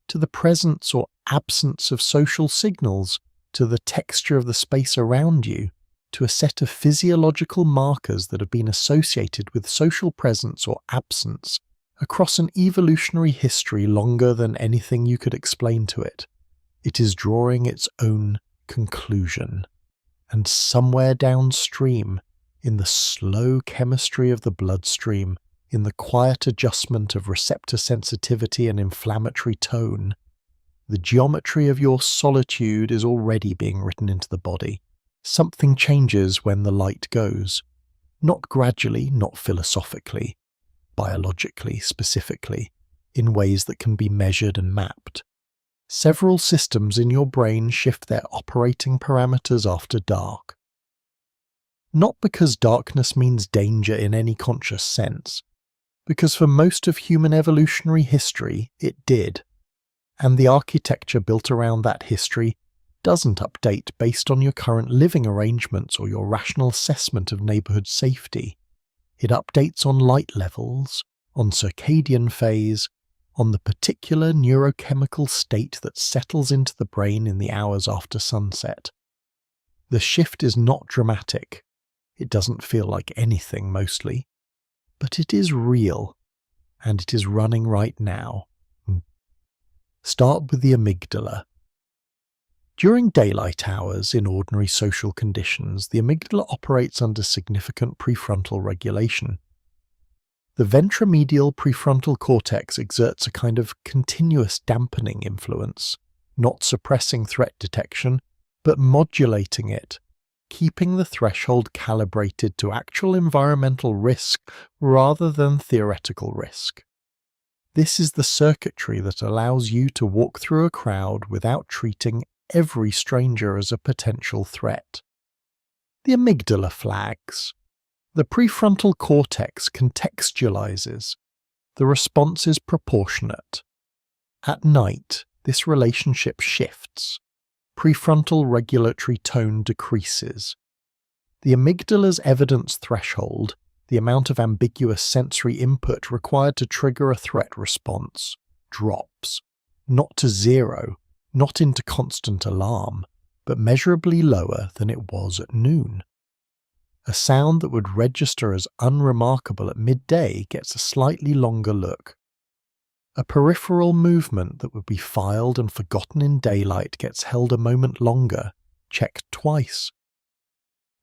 to the presence or absence of social signals, to the texture of the space around you, to a set of physiological markers that have been associated with social presence or absence across an evolutionary history longer than anything you could explain to it. It is drawing its own conclusion. And somewhere downstream, in the slow chemistry of the bloodstream, in the quiet adjustment of receptor sensitivity and inflammatory tone, the geometry of your solitude is already being written into the body. Something changes when the light goes. Not gradually, not philosophically, biologically, specifically, in ways that can be measured and mapped. Several systems in your brain shift their operating parameters after dark. Not because darkness means danger in any conscious sense, because for most of human evolutionary history it did, and the architecture built around that history doesn't update based on your current living arrangements or your rational assessment of neighbourhood safety. It updates on light levels, on circadian phase, on the particular neurochemical state that settles into the brain in the hours after sunset. The shift is not dramatic. It doesn't feel like anything mostly, but it is real, and it is running right now. Start with the amygdala. During daylight hours in ordinary social conditions, the amygdala operates under significant prefrontal regulation. The ventromedial prefrontal cortex exerts a kind of continuous dampening influence, not suppressing threat detection, but modulating it, keeping the threshold calibrated to actual environmental risk rather than theoretical risk. This is the circuitry that allows you to walk through a crowd without treating every stranger as a potential threat. The amygdala flags. The prefrontal cortex contextualizes. The response is proportionate. At night, this relationship shifts. Prefrontal regulatory tone decreases. The amygdala's evidence threshold, the amount of ambiguous sensory input required to trigger a threat response, drops. Not to zero, not into constant alarm, but measurably lower than it was at noon. A sound that would register as unremarkable at midday gets a slightly longer look. A peripheral movement that would be filed and forgotten in daylight gets held a moment longer, checked twice.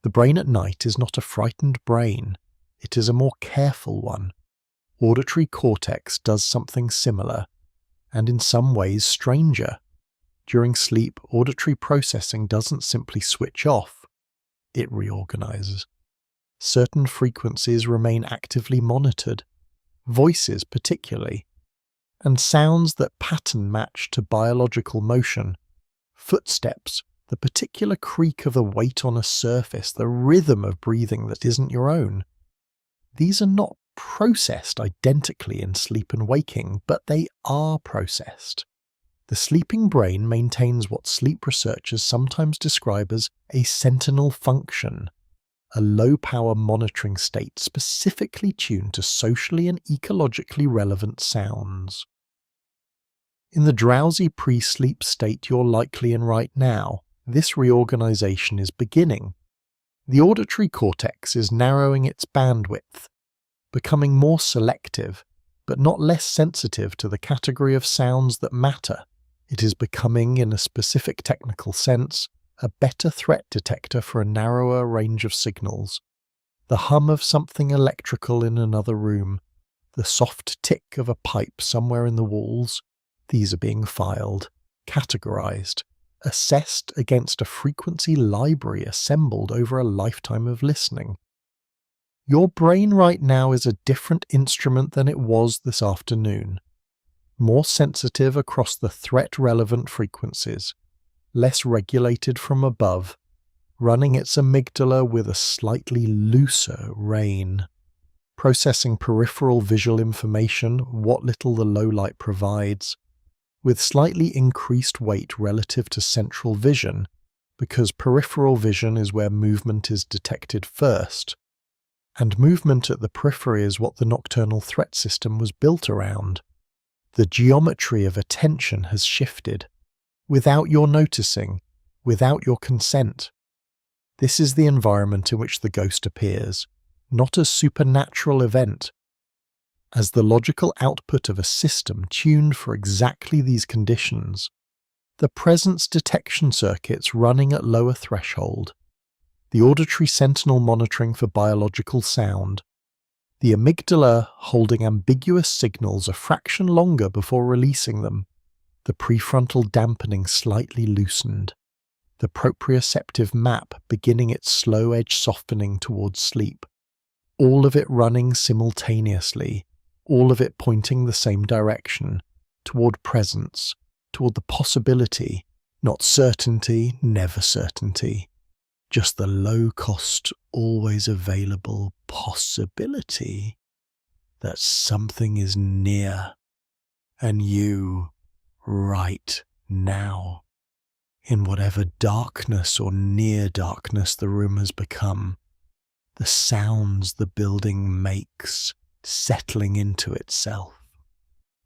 The brain at night is not a frightened brain, it is a more careful one. Auditory cortex does something similar, and in some ways stranger. During sleep, auditory processing doesn't simply switch off, it reorganizes. Certain frequencies remain actively monitored, voices particularly, and sounds that pattern match to biological motion, footsteps, the particular creak of a weight on a surface, the rhythm of breathing that isn't your own. These are not processed identically in sleep and waking, but they are processed. The sleeping brain maintains what sleep researchers sometimes describe as a sentinel function, a low-power monitoring state specifically tuned to socially and ecologically relevant sounds. In the drowsy pre-sleep state you're likely in right now, this reorganization is beginning. The auditory cortex is narrowing its bandwidth, becoming more selective, but not less sensitive to the category of sounds that matter. It is becoming, in a specific technical sense, a better threat detector for a narrower range of signals. The hum of something electrical in another room, the soft tick of a pipe somewhere in the walls, these are being filed, categorized, assessed against a frequency library assembled over a lifetime of listening. Your brain right now is a different instrument than it was this afternoon. More sensitive across the threat-relevant frequencies, less regulated from above, running its amygdala with a slightly looser rein, processing peripheral visual information, what little the low light provides, with slightly increased weight relative to central vision, because peripheral vision is where movement is detected first, and movement at the periphery is what the nocturnal threat system was built around. The geometry of attention has shifted, without your noticing, without your consent. This is the environment in which the ghost appears, not as supernatural event, as the logical output of a system tuned for exactly these conditions. The presence detection circuits running at lower threshold, the auditory sentinel monitoring for biological sound, the amygdala holding ambiguous signals a fraction longer before releasing them, the prefrontal dampening slightly loosened, the proprioceptive map beginning its slow edge softening towards sleep, all of it running simultaneously, all of it pointing the same direction, toward presence, toward the possibility, not certainty, never certainty, just the low-cost, always available possibility that something is near and you right now. In whatever darkness or near darkness the room has become, the sounds the building makes settling into itself.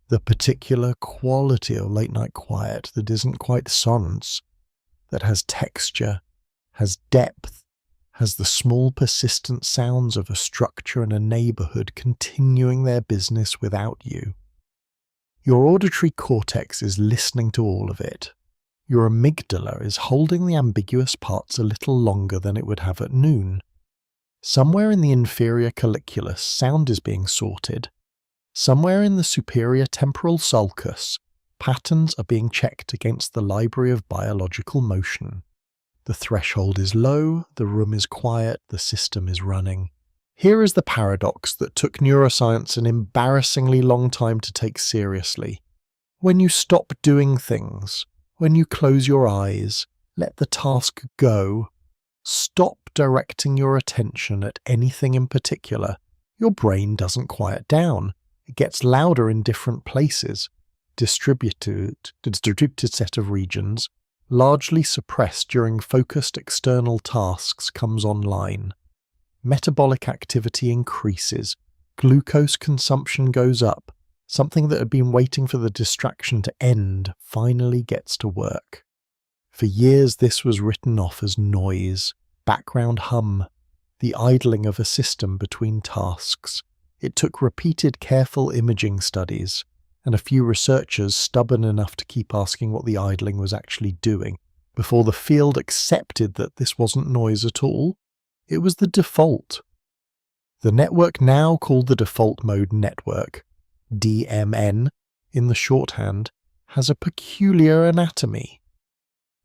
The particular quality of late-night quiet that isn't quite silence, that has texture, has depth, has the small persistent sounds of a structure and a neighbourhood continuing their business without you. Your auditory cortex is listening to all of it. Your amygdala is holding the ambiguous parts a little longer than it would have at noon. Somewhere in the inferior colliculus, sound is being sorted. Somewhere in the superior temporal sulcus, patterns are being checked against the library of biological motion. The threshold is low, the room is quiet, the system is running. Here is the paradox that took neuroscience an embarrassingly long time to take seriously. When you stop doing things, when you close your eyes, let the task go, stop directing your attention at anything in particular, your brain doesn't quiet down. It gets louder in different places. Distributed set of regions, largely suppressed during focused external tasks, comes online. Metabolic activity increases. Glucose consumption goes up. Something that had been waiting for the distraction to end finally gets to work. For years this was written off as noise, background hum, the idling of a system between tasks. It took repeated careful imaging studies, and a few researchers stubborn enough to keep asking what the idling was actually doing, before the field accepted that this wasn't noise at all. It was the default. The network now called the default mode network, DMN, in the shorthand, has a peculiar anatomy.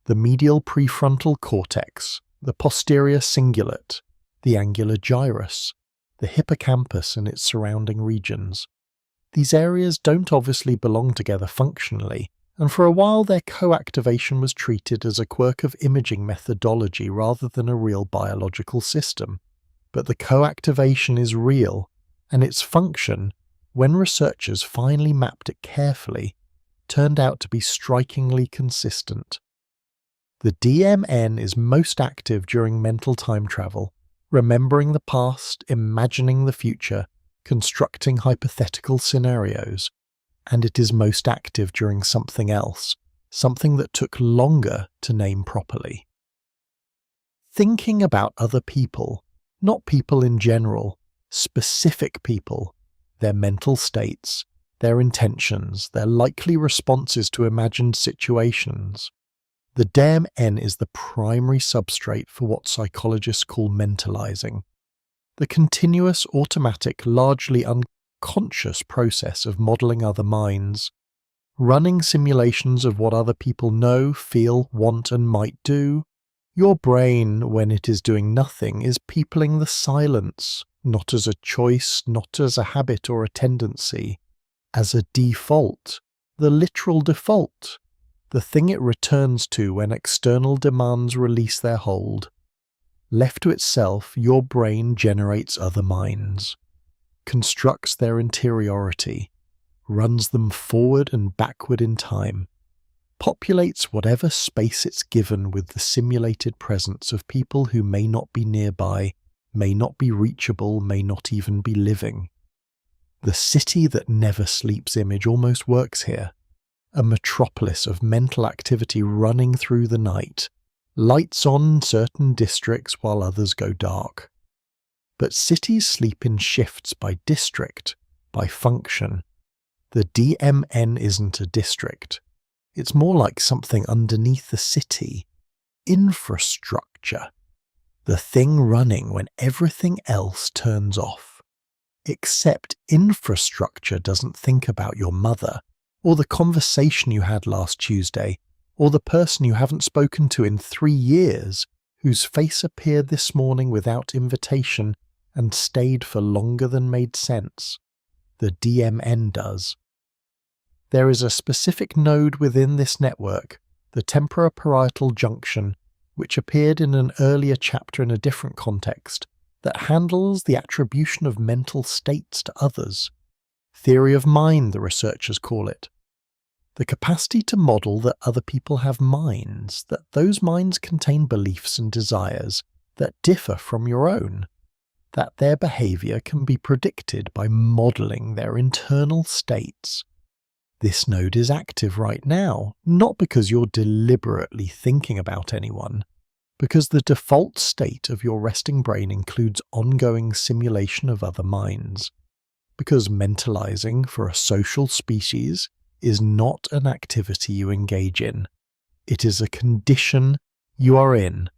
The medial prefrontal cortex, the posterior cingulate, the angular gyrus, the hippocampus and its surrounding regions. These areas don't obviously belong together functionally, and for a while their co-activation was treated as a quirk of imaging methodology rather than a real biological system. But the co-activation is real, and its function, when researchers finally mapped it carefully, turned out to be strikingly consistent. The DMN is most active during mental time travel, remembering the past, imagining the future, constructing hypothetical scenarios, and it is most active during something else, something that took longer to name properly. Thinking about other people, not people in general, specific people, their mental states, their intentions, their likely responses to imagined situations. The DMN is the primary substrate for what psychologists call mentalizing, the continuous, automatic, largely unconscious process of modelling other minds, running simulations of what other people know, feel, want and might do. Your brain, when it is doing nothing, is peopling the silence, not as a choice, not as a habit or a tendency, as a default, the literal default, the thing it returns to when external demands release their hold. Left to itself, your brain generates other minds, constructs their interiority, runs them forward and backward in time, populates whatever space it's given with the simulated presence of people who may not be nearby, may not be reachable, may not even be living. The city that never sleeps image almost works here, a metropolis of mental activity running through the night, lights on certain districts while others go dark. But cities sleep in shifts by district, by function. The DMN isn't a district. It's more like something underneath the city. Infrastructure. The thing running when everything else turns off. Except infrastructure doesn't think about your mother, or the conversation you had last Tuesday, or the person you haven't spoken to in 3 years, whose face appeared this morning without invitation and stayed for longer than made sense. The DMN does. There is a specific node within this network, the temporoparietal junction, which appeared in an earlier chapter in a different context, that handles the attribution of mental states to others. Theory of mind, the researchers call it. The capacity to model that other people have minds, that those minds contain beliefs and desires that differ from your own, that their behaviour can be predicted by modelling their internal states. This node is active right now, not because you're deliberately thinking about anyone, because the default state of your resting brain includes ongoing simulation of other minds, because mentalizing for a social species is not an activity you engage in. It is a condition you are in,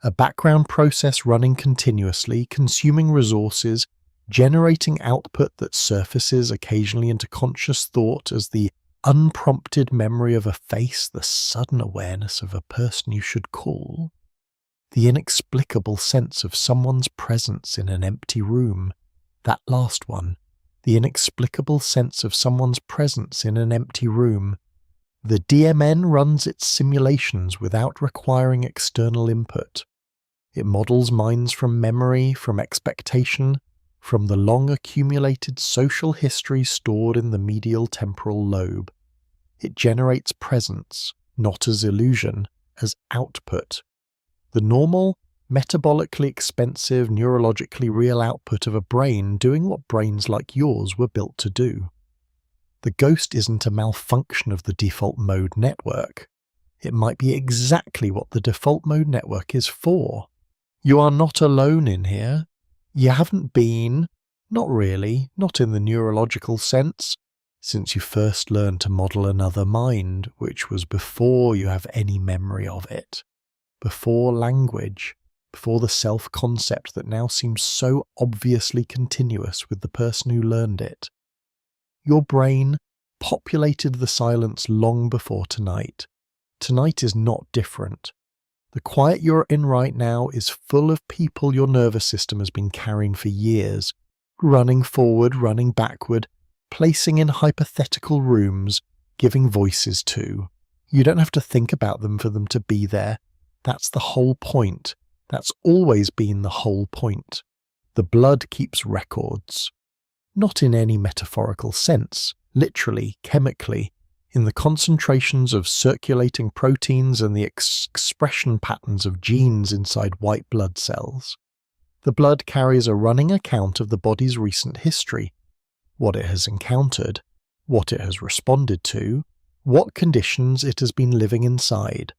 a background process running continuously, consuming resources, generating output that surfaces occasionally into conscious thought as the unprompted memory of a face, the sudden awareness of a person you should call, the inexplicable sense of someone's presence in an empty room, that last one, the inexplicable sense of someone's presence in an empty room. The DMN runs its simulations without requiring external input. It models minds from memory, from expectation, from the long accumulated social history stored in the medial temporal lobe. It generates presence, not as illusion, as output. The normal, metabolically expensive, neurologically real output of a brain doing what brains like yours were built to do. The ghost isn't a malfunction of the default mode network. It might be exactly what the default mode network is for. You are not alone in here. You haven't been, not really, not in the neurological sense, since you first learned to model another mind, which was before you have any memory of it, before language, before the self-concept that now seems so obviously continuous with the person who learned it. Your brain populated the silence long before tonight. Tonight is not different. The quiet you're in right now is full of people your nervous system has been carrying for years, running forward, running backward, placing in hypothetical rooms, giving voices to. You don't have to think about them for them to be there. That's the whole point. That's always been the whole point. The blood keeps records. Not in any metaphorical sense, literally, chemically, in the concentrations of circulating proteins and the expression patterns of genes inside white blood cells. The blood carries a running account of the body's recent history, what it has encountered, what it has responded to, what conditions it has been living inside.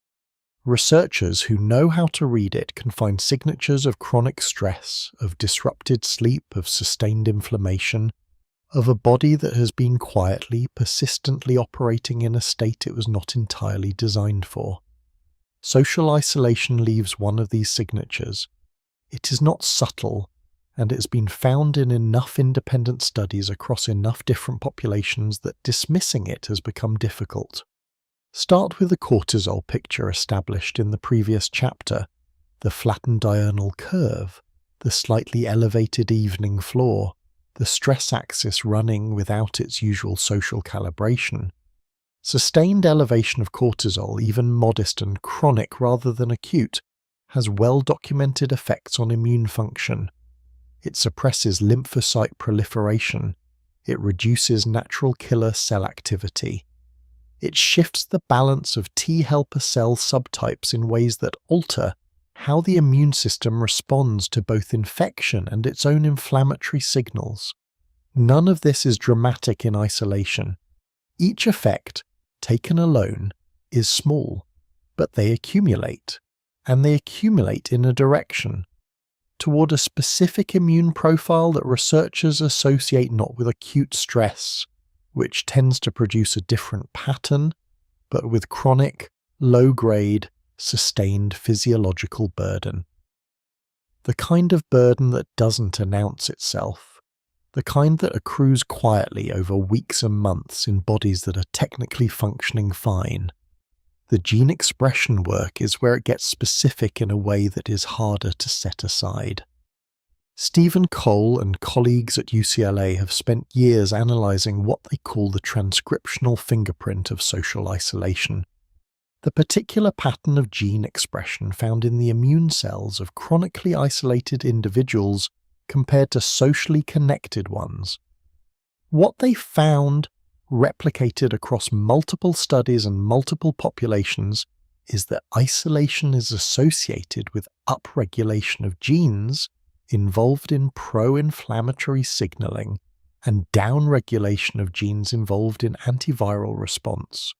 Researchers who know how to read it can find signatures of chronic stress, of disrupted sleep, of sustained inflammation, of a body that has been quietly, persistently operating in a state it was not entirely designed for. Social isolation leaves one of these signatures. It is not subtle, and it has been found in enough independent studies across enough different populations that dismissing it has become difficult. Start with the cortisol picture established in the previous chapter, the flattened diurnal curve, the slightly elevated evening floor, the stress axis running without its usual social calibration. Sustained elevation of cortisol, even modest and chronic rather than acute, has well-documented effects on immune function. It suppresses lymphocyte proliferation. It reduces natural killer cell activity. It shifts the balance of T helper cell subtypes in ways that alter how the immune system responds to both infection and its own inflammatory signals. None of this is dramatic in isolation. Each effect, taken alone, is small, but they accumulate, and they accumulate in a direction, toward a specific immune profile that researchers associate not with acute stress, which tends to produce a different pattern, but with chronic, low-grade, sustained physiological burden. The kind of burden that doesn't announce itself, the kind that accrues quietly over weeks and months in bodies that are technically functioning fine. The gene expression work is where it gets specific in a way that is harder to set aside. Stephen Cole and colleagues at UCLA have spent years analysing what they call the transcriptional fingerprint of social isolation. The particular pattern of gene expression found in the immune cells of chronically isolated individuals compared to socially connected ones. What they found, replicated across multiple studies and multiple populations, is that isolation is associated with upregulation of genes involved in pro-inflammatory signaling and downregulation of genes involved in antiviral response.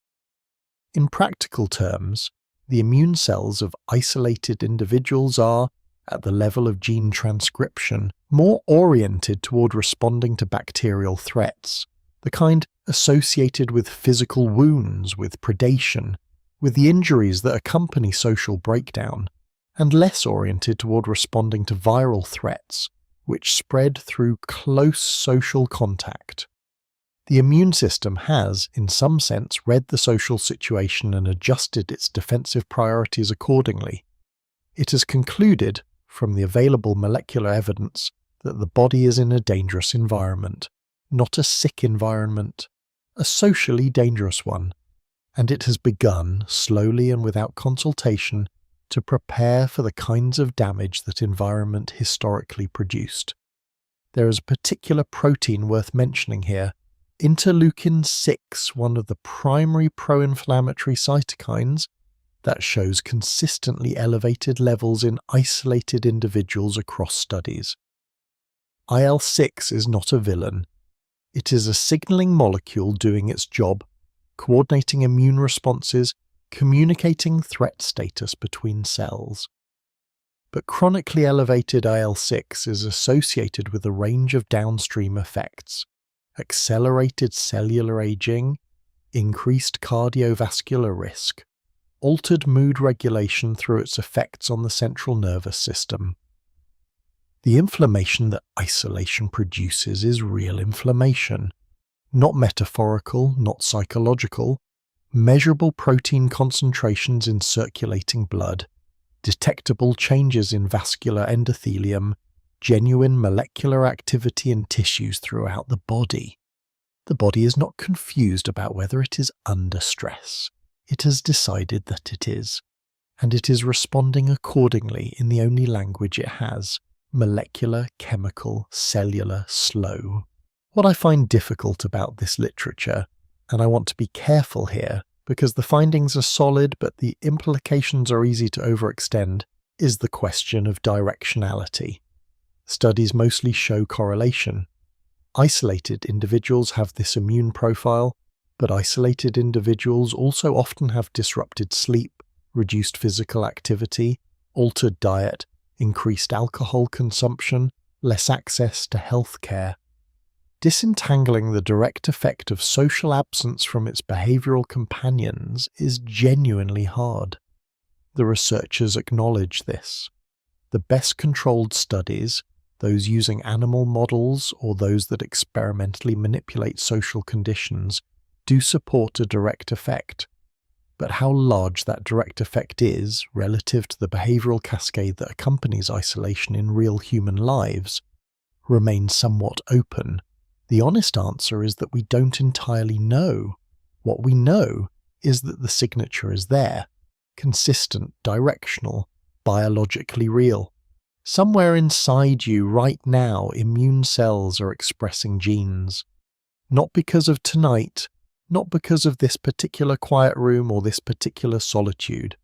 In practical terms, the immune cells of isolated individuals are, at the level of gene transcription, more oriented toward responding to bacterial threats, the kind associated with physical wounds, with predation, with the injuries that accompany social breakdown, and less oriented toward responding to viral threats, which spread through close social contact. The immune system has, in some sense, read the social situation and adjusted its defensive priorities accordingly. It has concluded, from the available molecular evidence, that the body is in a dangerous environment, not a sick environment, a socially dangerous one, and it has begun, slowly and without consultation, to prepare for the kinds of damage that environment historically produced. There is a particular protein worth mentioning here, interleukin-6, one of the primary pro-inflammatory cytokines, that shows consistently elevated levels in isolated individuals across studies. IL-6 is not a villain. It is a signaling molecule doing its job, coordinating immune responses, communicating threat status between cells. But chronically elevated IL-6 is associated with a range of downstream effects: accelerated cellular aging, increased cardiovascular risk, altered mood regulation through its effects on the central nervous system. The inflammation that isolation produces is real inflammation, not metaphorical, not psychological, measurable protein concentrations in circulating blood, detectable changes in vascular endothelium, genuine molecular activity in tissues throughout the body. The body is not confused about whether it is under stress. It has decided that it is, and it is responding accordingly in the only language it has: molecular, chemical, cellular, slow. What I find difficult about this literature, and I want to be careful here because the findings are solid but the implications are easy to overextend, is the question of directionality. Studies mostly show correlation. Isolated individuals have this immune profile, but isolated individuals also often have disrupted sleep, reduced physical activity, altered diet, increased alcohol consumption, less access to health care. Disentangling the direct effect of social absence from its behavioral companions is genuinely hard. The researchers acknowledge this. The best controlled studies, those using animal models or those that experimentally manipulate social conditions, do support a direct effect. But how large that direct effect is relative to the behavioral cascade that accompanies isolation in real human lives remains somewhat open. The honest answer is that we don't entirely know. What we know is that the signature is there, consistent, directional, biologically real. Somewhere inside you right now, immune cells are expressing genes. Not because of tonight, not because of this particular quiet room or this particular solitude.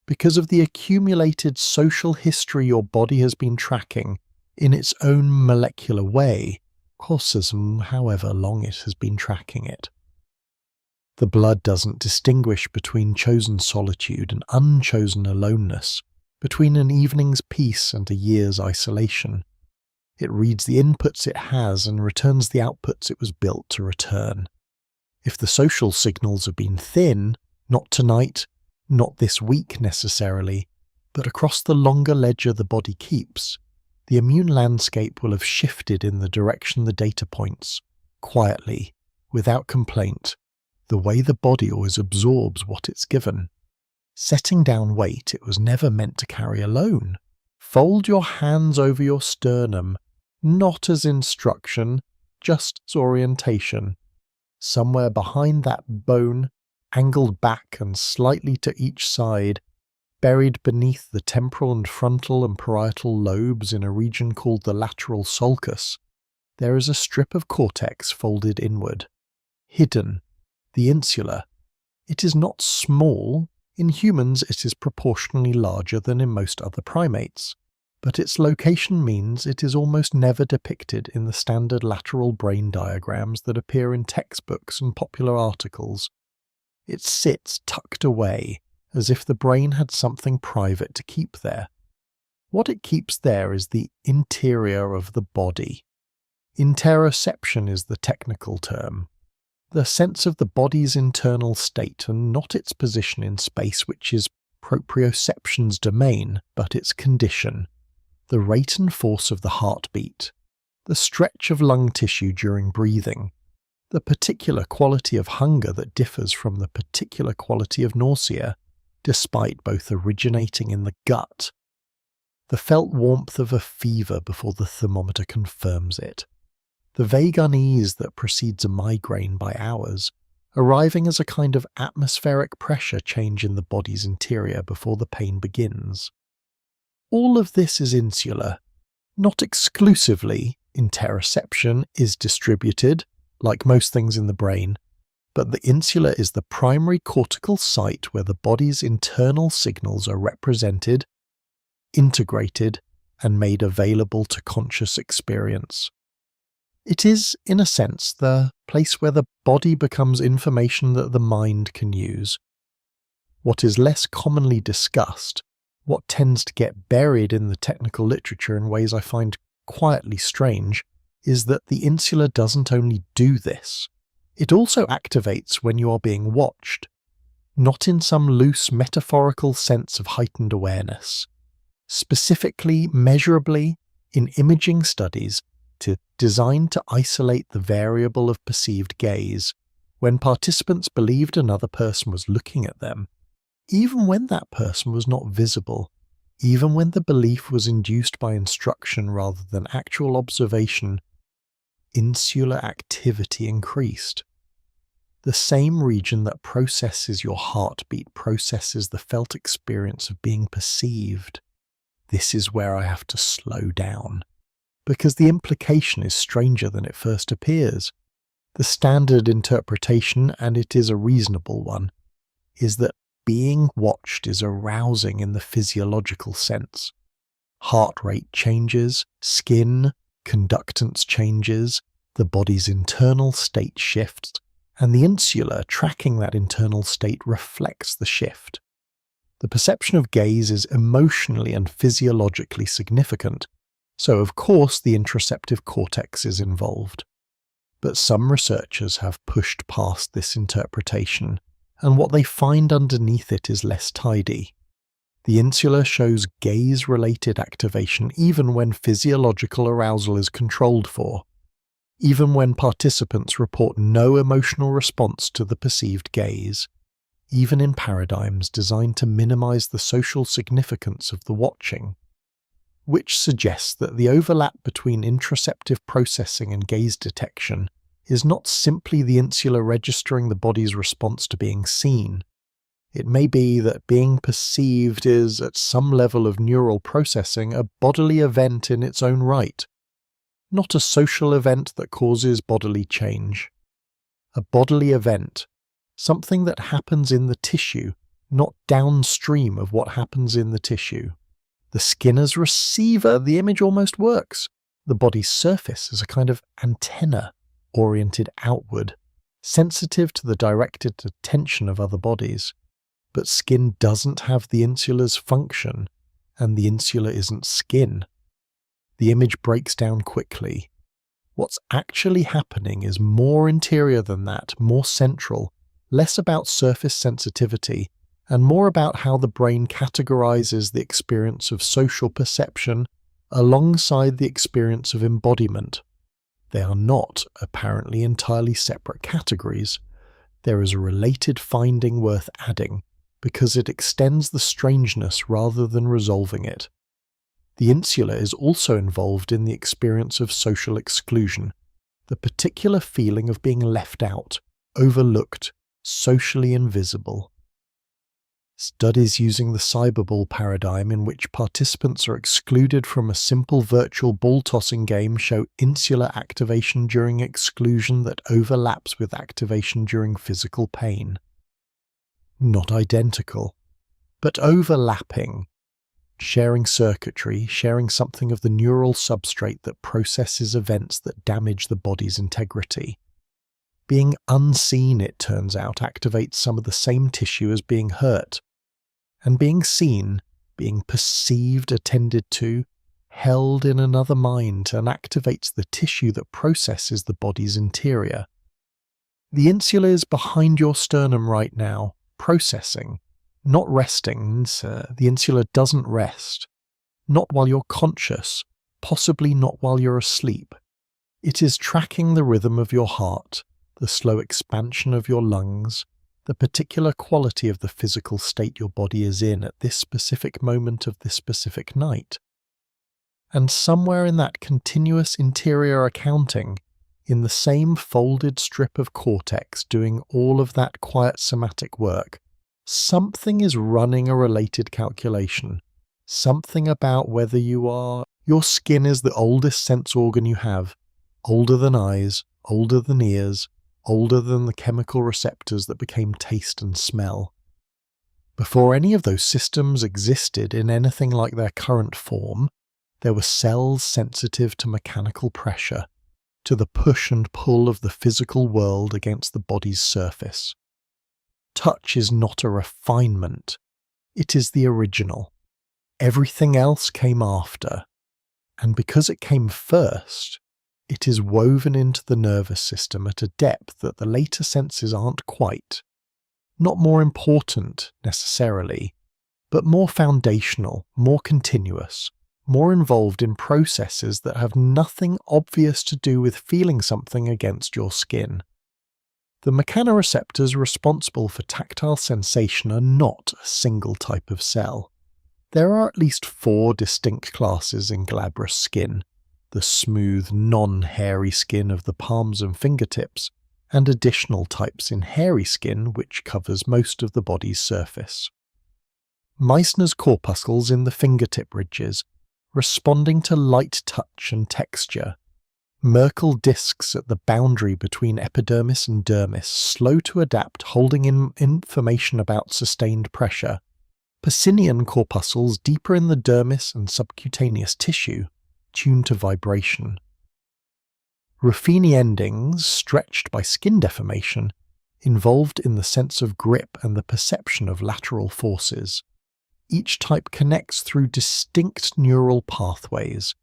Because of the accumulated social history your body has been tracking in its own molecular way, causism, however long it has been tracking it. The blood doesn't distinguish between chosen solitude and unchosen aloneness, between an evening's peace and a year's isolation. It reads the inputs it has and returns the outputs it was built to return. If the social signals have been thin, not tonight, not this week necessarily, but across the longer ledger the body keeps, the immune landscape will have shifted in the direction the data points, quietly, without complaint, the way the body always absorbs what it's given. Setting down weight it was never meant to carry alone. Fold your hands over your sternum, not as instruction, just as orientation. Somewhere behind that bone, angled back and slightly to each side, buried beneath the temporal and frontal and parietal lobes in a region called the lateral sulcus, there is a strip of cortex folded inward. Hidden, the insula. It is not small. In humans it is proportionally larger than in most other primates, but its location means it is almost never depicted in the standard lateral brain diagrams that appear in textbooks and popular articles. It sits tucked away, as if the brain had something private to keep there. What it keeps there is the interior of the body. Interoception is the technical term. The sense of the body's internal state and not its position in space, which is proprioception's domain, but its condition. The rate and force of the heartbeat, the stretch of lung tissue during breathing, the particular quality of hunger that differs from the particular quality of nausea, despite both originating in the gut, the felt warmth of a fever before the thermometer confirms it, the vague unease that precedes a migraine by hours, arriving as a kind of atmospheric pressure change in the body's interior before the pain begins. All of this is insular. Not exclusively, interoception is distributed, like most things in the brain, but the insula is the primary cortical site where the body's internal signals are represented, integrated, and made available to conscious experience. It is, in a sense, the place where the body becomes information that the mind can use. What is less commonly discussed, what tends to get buried in the technical literature in ways I find quietly strange, is that the insula doesn't only do this, it also activates when you are being watched, not in some loose metaphorical sense of heightened awareness. Specifically, measurably, in imaging studies, designed to isolate the variable of perceived gaze, when participants believed another person was looking at them, even when that person was not visible, even when the belief was induced by instruction rather than actual observation, insular activity increased. The same region that processes your heartbeat processes the felt experience of being perceived. This is where I have to slow down, because the implication is stranger than it first appears. The standard interpretation, and it is a reasonable one, is that being watched is arousing in the physiological sense. Heart rate changes, skin, conductance changes, the body's internal state shifts, and the insula tracking that internal state reflects the shift. The perception of gaze is emotionally and physiologically significant, so of course the interoceptive cortex is involved. But some researchers have pushed past this interpretation, and what they find underneath it is less tidy. The insula shows gaze-related activation even when physiological arousal is controlled for, even when participants report no emotional response to the perceived gaze, even in paradigms designed to minimize the social significance of the watching, which suggests that the overlap between interoceptive processing and gaze detection is not simply the insula registering the body's response to being seen. It may be that being perceived is, at some level of neural processing, a bodily event in its own right, not a social event that causes bodily change. A bodily event, something that happens in the tissue, not downstream of what happens in the tissue. The skin as receiver, the image almost works. The body's surface is a kind of antenna, oriented outward, sensitive to the directed attention of other bodies. But skin doesn't have the insula's function, and the insula isn't skin. The image breaks down quickly. What's actually happening is more interior than that, more central, less about surface sensitivity, and more about how the brain categorizes the experience of social perception alongside the experience of embodiment. They are not, apparently, entirely separate categories. There is a related finding worth adding, because it extends the strangeness rather than resolving it. The insula is also involved in the experience of social exclusion, the particular feeling of being left out, overlooked, socially invisible. Studies using the cyberball paradigm, in which participants are excluded from a simple virtual ball-tossing game, show insular activation during exclusion that overlaps with activation during physical pain. Not identical, but overlapping, sharing circuitry, sharing something of the neural substrate that processes events that damage the body's integrity. Being unseen, it turns out, activates some of the same tissue as being hurt. And being seen, being perceived, attended to, held in another mind, and activates the tissue that processes the body's interior. The insula is behind your sternum right now, processing, not resting. The insula doesn't rest. Not while you're conscious, possibly not while you're asleep. It is tracking the rhythm of your heart, the slow expansion of your lungs, the particular quality of the physical state your body is in at this specific moment of this specific night. And somewhere in that continuous interior accounting, in the same folded strip of cortex doing all of that quiet somatic work, something is running a related calculation. Something about whether your skin is the oldest sense organ you have, older than eyes, older than ears, older than the chemical receptors that became taste and smell. Before any of those systems existed in anything like their current form, there were cells sensitive to mechanical pressure, to the push and pull of the physical world against the body's surface. Touch is not a refinement, it is the original. Everything else came after, and because it came first, it is woven into the nervous system at a depth that the later senses aren't quite. Not more important, necessarily, but more foundational, more continuous, more involved in processes that have nothing obvious to do with feeling something against your skin. The mechanoreceptors responsible for tactile sensation are not a single type of cell. There are at least 4 distinct classes in glabrous skin: the smooth, non-hairy skin of the palms and fingertips, and additional types in hairy skin which covers most of the body's surface. Meissner's corpuscles in the fingertip ridges, responding to light touch and texture. Merkel discs at the boundary between epidermis and dermis, slow to adapt, holding in information about sustained pressure. Pacinian corpuscles deeper in the dermis and subcutaneous tissue, tuned to vibration. Ruffini endings, stretched by skin deformation, involved in the sense of grip and the perception of lateral forces. Each type connects through distinct neural pathways.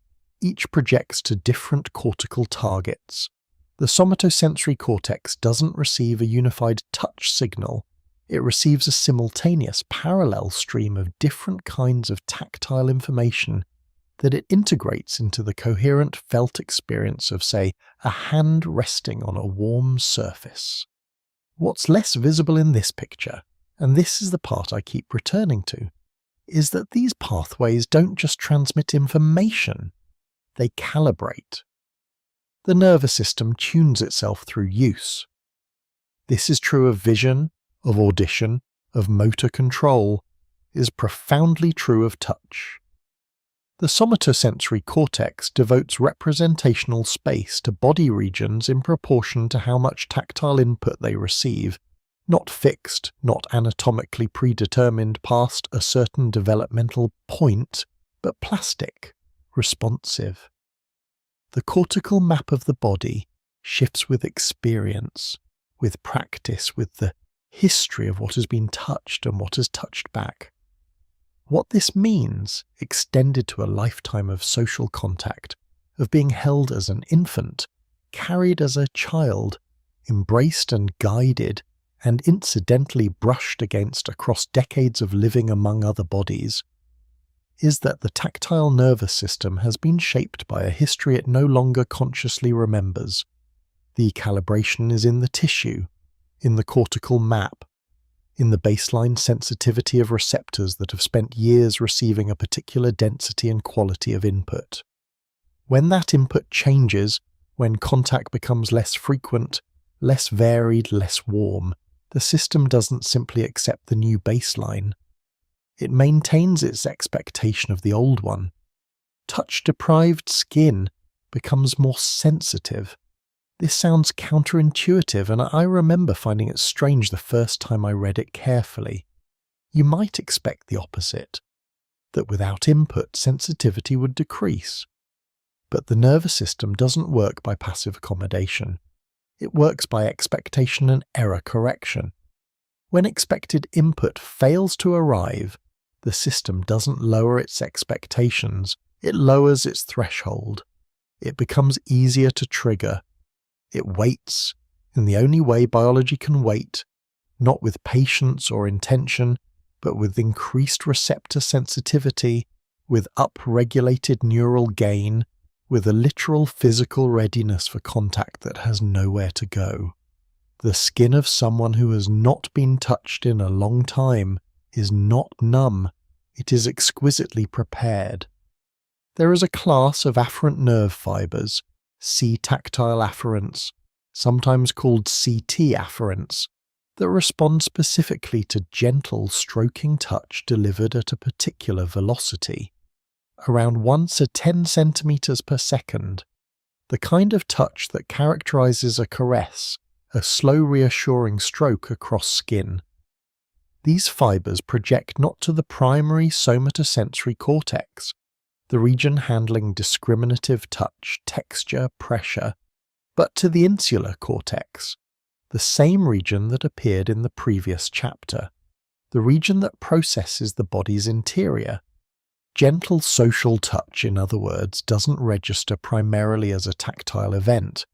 Each projects to different cortical targets. The somatosensory cortex doesn't receive a unified touch signal. It receives a simultaneous, parallel stream of different kinds of tactile information that it integrates into the coherent felt experience of, say, a hand resting on a warm surface. What's less visible in this picture, and this is the part I keep returning to, is that these pathways don't just transmit information, they calibrate. The nervous system tunes itself through use. This is true of vision, of audition, of motor control, is profoundly true of touch. The somatosensory cortex devotes representational space to body regions in proportion to how much tactile input they receive, not fixed, not anatomically predetermined past a certain developmental point, but plastic, responsive. The cortical map of the body shifts with experience, with practice, with the history of what has been touched and what has touched back. What this means, extended to a lifetime of social contact, of being held as an infant, carried as a child, embraced and guided, and incidentally brushed against across decades of living among other bodies, is that the tactile nervous system has been shaped by a history it no longer consciously remembers. The calibration is in the tissue, in the cortical map, in the baseline sensitivity of receptors that have spent years receiving a particular density and quality of input. When that input changes, when contact becomes less frequent, less varied, less warm, The system doesn't simply accept the new baseline. It maintains its expectation of the old one. Touch-deprived skin becomes more sensitive. This sounds counterintuitive, and I remember finding it strange the first time I read it carefully. You might expect the opposite, that without input, sensitivity would decrease. But the nervous system doesn't work by passive accommodation. It works by expectation and error correction. When expected input fails to arrive, the system doesn't lower its expectations, it lowers its threshold. It becomes easier to trigger. It waits, in the only way biology can wait, not with patience or intention, but with increased receptor sensitivity, with up-regulated neural gain, with a literal physical readiness for contact that has nowhere to go. The skin of someone who has not been touched in a long time is not numb, it is exquisitely prepared. There is a class of afferent nerve fibers, C-tactile afferents, sometimes called CT afferents, that respond specifically to gentle stroking touch delivered at a particular velocity, around once a 10 centimeters per second, the kind of touch that characterizes a caress, a slow reassuring stroke across skin. These fibers project not to the primary somatosensory cortex, the region handling discriminative touch, texture, pressure, but to the insular cortex, the same region that appeared in the previous chapter, the region that processes the body's interior. Gentle social touch, in other words, doesn't register primarily as a tactile event.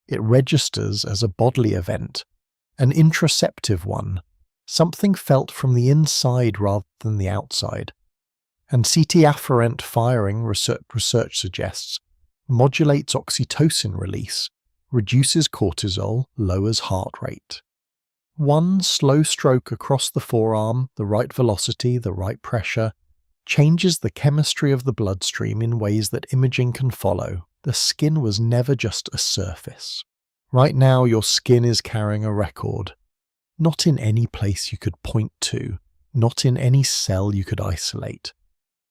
It registers as a bodily event, an introceptive one, something felt from the inside rather than the outside. And CT afferent firing, research suggests, modulates oxytocin release, reduces cortisol, lowers heart rate. One slow stroke across the forearm, the right velocity, the right pressure, changes the chemistry of the bloodstream in ways that imaging can follow. The skin was never just a surface. Right now your skin is carrying a record, not in any place you could point to, not in any cell you could isolate,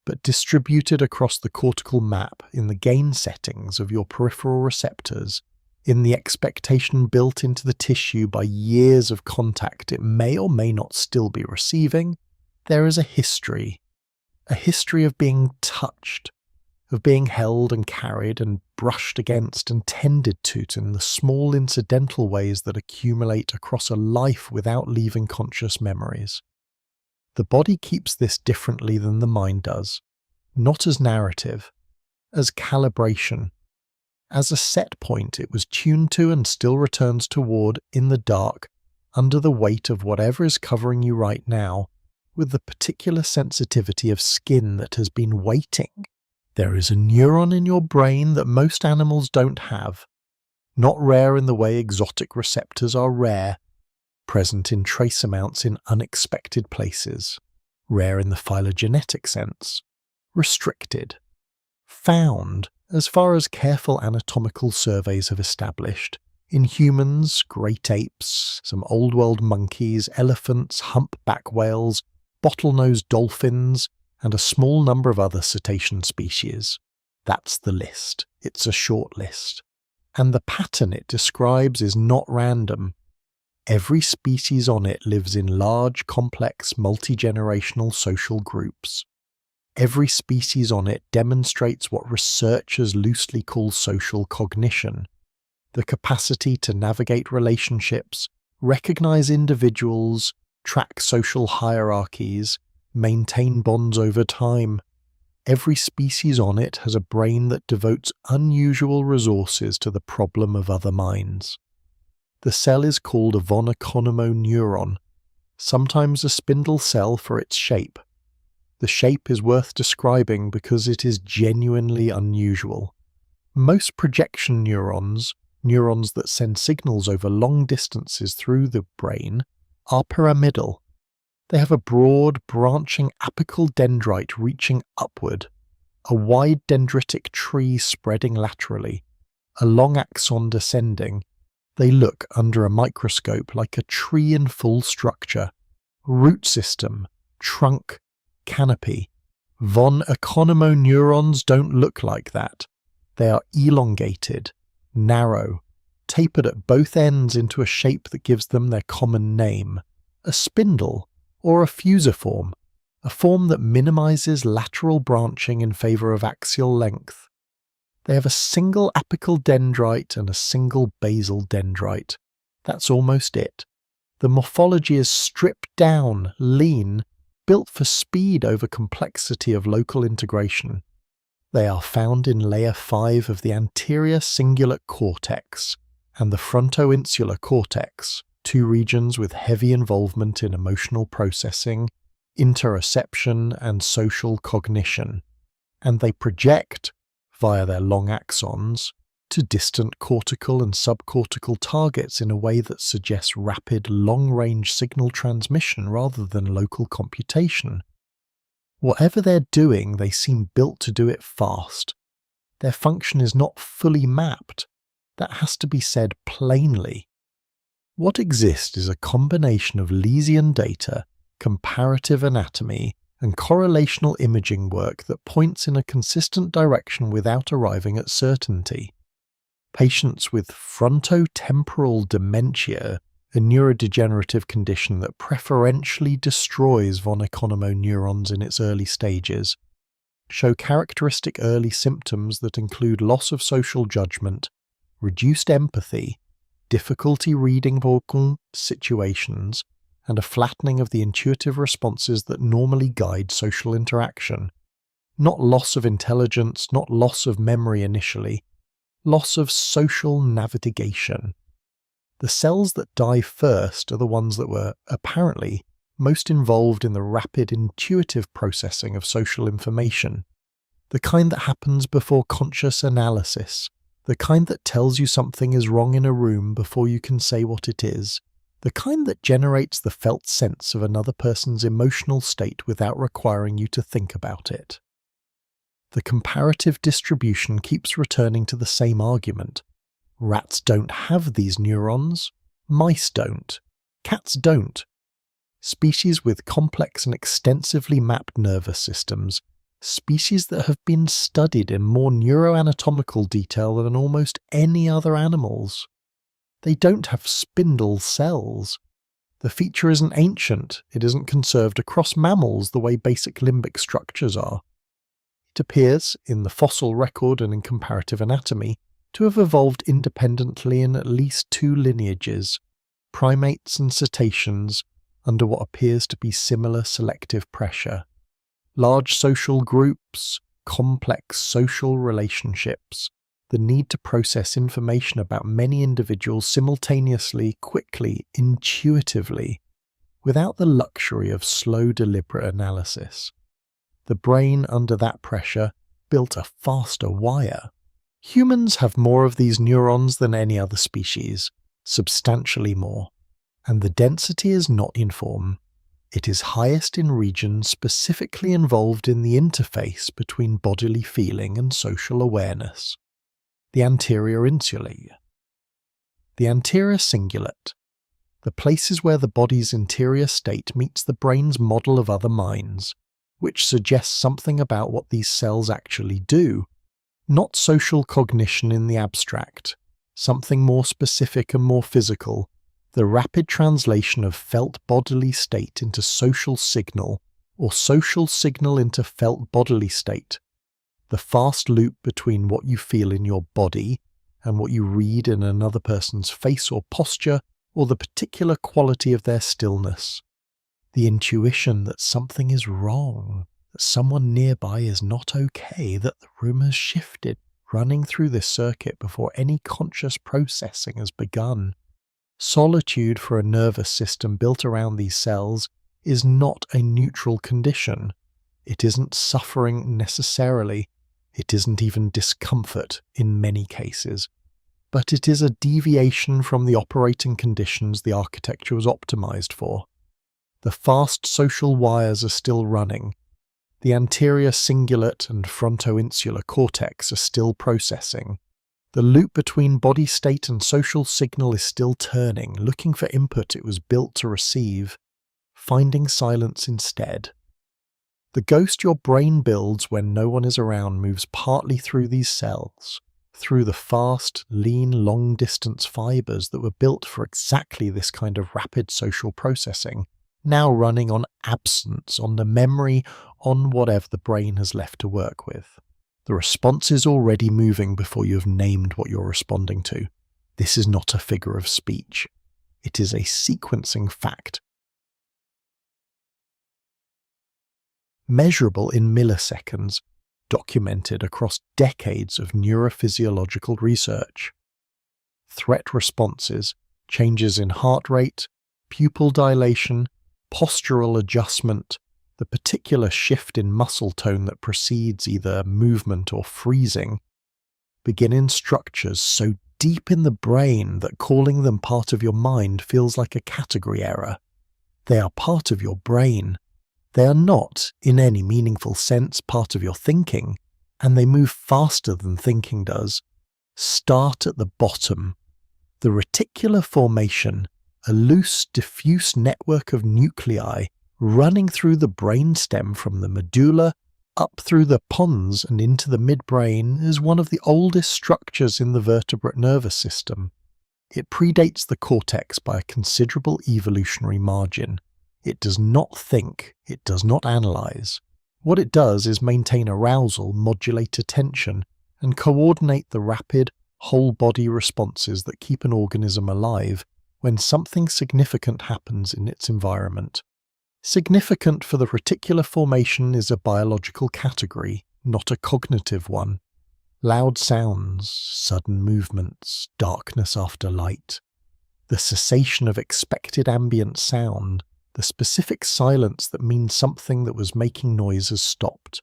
but distributed across the cortical map in the gain settings of your peripheral receptors, in the expectation built into the tissue by years of contact it may or may not still be receiving. There is a history of being touched, of being held and carried and brushed against and tended to in the small incidental ways that accumulate across a life without leaving conscious memories. The body keeps this differently than the mind does, not as narrative, as calibration, as a set point it was tuned to and still returns toward in the dark, under the weight of whatever is covering you right now, with the particular sensitivity of skin that has been waiting. There is a neuron in your brain that most animals don't have, not rare in the way exotic receptors are rare, present in trace amounts in unexpected places, rare in the phylogenetic sense, restricted, found, as far as careful anatomical surveys have established, in humans, great apes, some old-world monkeys, elephants, humpback whales, bottlenose dolphins, and a small number of other cetacean species. That's the list. It's a short list. And the pattern it describes is not random. Every species on it lives in large, complex, multi-generational social groups. Every species on it demonstrates what researchers loosely call social cognition, the capacity to navigate relationships, recognize individuals, track social hierarchies, maintain bonds over time. Every species on it has a brain that devotes unusual resources to the problem of other minds. The cell is called a von Economo neuron, sometimes a spindle cell for its shape. The shape is worth describing because it is genuinely unusual. Most projection neurons, neurons that send signals over long distances through the brain, are pyramidal. They have a broad, branching apical dendrite reaching upward, a wide dendritic tree spreading laterally, a long axon descending, They look under a microscope like a tree in full structure. Root system, trunk, canopy. Von Economo neurons don't look like that. They are elongated, narrow, tapered at both ends into a shape that gives them their common name, a spindle or a fusiform, a form that minimizes lateral branching in favor of axial length. They have a single apical dendrite and a single basal dendrite. That's almost it. The morphology is stripped down, lean, built for speed over complexity of local integration. They are found in layer 5 of the anterior cingulate cortex and the frontoinsular cortex, two regions with heavy involvement in emotional processing, interoception, and social cognition, and they project, via their long axons, to distant cortical and subcortical targets in a way that suggests rapid, long-range signal transmission rather than local computation. Whatever they're doing, they seem built to do it fast. Their function is not fully mapped. That has to be said plainly. What exists is a combination of lesion data, comparative anatomy, and correlational imaging work that points in a consistent direction without arriving at certainty. Patients with frontotemporal dementia, a neurodegenerative condition that preferentially destroys von Economo neurons in its early stages, show characteristic early symptoms that include loss of social judgment, reduced empathy, difficulty reading vocal situations, and a flattening of the intuitive responses that normally guide social interaction. Not loss of intelligence, not loss of memory initially, loss of social navigation. The cells that die first are the ones that were, apparently, most involved in the rapid intuitive processing of social information, the kind that happens before conscious analysis, the kind that tells you something is wrong in a room before you can say what it is, the kind that generates the felt sense of another person's emotional state without requiring you to think about it. The comparative distribution keeps returning to the same argument. Rats don't have these neurons, mice don't, cats don't. Species with complex and extensively mapped nervous systems, species that have been studied in more neuroanatomical detail than almost any other animals. They don't have spindle cells. The feature isn't ancient, it isn't conserved across mammals the way basic limbic structures are. It appears, in the fossil record and in comparative anatomy, to have evolved independently in at least two lineages, primates and cetaceans, under what appears to be similar selective pressure. Large social groups, complex social relationships, the need to process information about many individuals simultaneously, quickly, intuitively, without the luxury of slow, deliberate analysis. The brain, under that pressure, built a faster wire. Humans have more of these neurons than any other species, substantially more, and the density is not uniform. It is highest in regions specifically involved in the interface between bodily feeling and social awareness. The anterior insula. The anterior cingulate, the places where the body's interior state meets the brain's model of other minds, which suggests something about what these cells actually do. Not social cognition in the abstract, something more specific and more physical, the rapid translation of felt bodily state into social signal, or social signal into felt bodily state, the fast loop between what you feel in your body and what you read in another person's face or posture, or the particular quality of their stillness. The intuition that something is wrong, that someone nearby is not okay, that the room has shifted, running through this circuit before any conscious processing has begun. Solitude for a nervous system built around these cells is not a neutral condition. It isn't suffering necessarily. It isn't even discomfort in many cases. But it is a deviation from the operating conditions the architecture was optimized for. The fast social wires are still running. The anterior cingulate and frontoinsular cortex are still processing. The loop between body state and social signal is still turning, looking for input it was built to receive, finding silence instead. The ghost your brain builds when no one is around moves partly through these cells, through the fast, lean, long-distance fibers that were built for exactly this kind of rapid social processing, now running on absence, on the memory, on whatever the brain has left to work with. The response is already moving before you have named what you're responding to. This is not a figure of speech. It is a sequencing fact. Measurable in milliseconds, documented across decades of neurophysiological research. Threat responses, changes in heart rate, pupil dilation, postural adjustment, the particular shift in muscle tone that precedes either movement or freezing, begin in structures so deep in the brain that calling them part of your mind feels like a category error. They are part of your brain. They are not, in any meaningful sense, part of your thinking, and they move faster than thinking does. Start at the bottom. The reticular formation, a loose, diffuse network of nuclei running through the brainstem from the medulla up through the pons and into the midbrain, is one of the oldest structures in the vertebrate nervous system. It predates the cortex by a considerable evolutionary margin. It does not think, it does not analyze. What it does is maintain arousal, modulate attention, and coordinate the rapid, whole-body responses that keep an organism alive when something significant happens in its environment. Significant for the reticular formation is a biological category, not a cognitive one. Loud sounds, sudden movements, darkness after light. The cessation of expected ambient sound, the specific silence that means something that was making noise has stopped.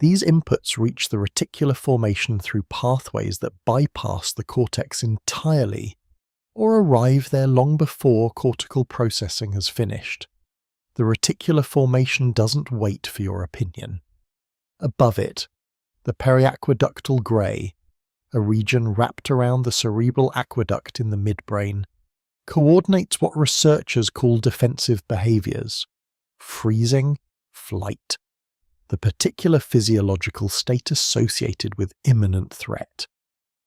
These inputs reach the reticular formation through pathways that bypass the cortex entirely, or arrive there long before cortical processing has finished. The reticular formation doesn't wait for your opinion. Above it, the periaqueductal grey, a region wrapped around the cerebral aqueduct in the midbrain, coordinates what researchers call defensive behaviours: freezing, flight, the particular physiological state associated with imminent threat.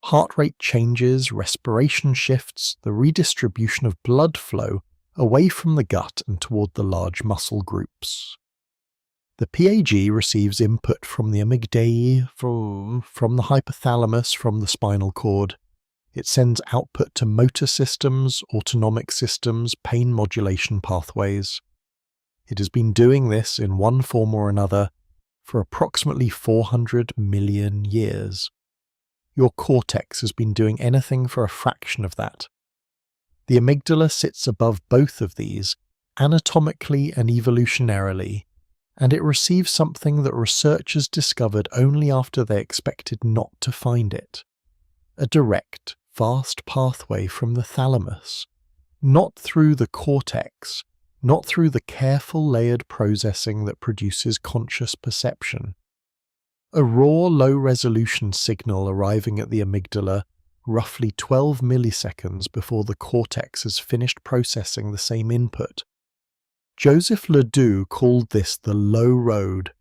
Heart rate changes, respiration shifts, the redistribution of blood flow away from the gut and toward the large muscle groups. The PAG receives input from the amygdala, from the hypothalamus, from the spinal cord. It sends output to motor systems, autonomic systems, pain modulation pathways. It has been doing this in one form or another for approximately 400 million years. Your cortex has been doing anything for a fraction of that. The amygdala sits above both of these, anatomically and evolutionarily, and it receives something that researchers discovered only after they expected not to find it. A direct, fast pathway from the thalamus, not through the cortex, not through the careful layered processing that produces conscious perception. A raw, low-resolution signal arriving at the amygdala roughly 12 milliseconds before the cortex has finished processing the same input. Joseph Ledoux called this the low road.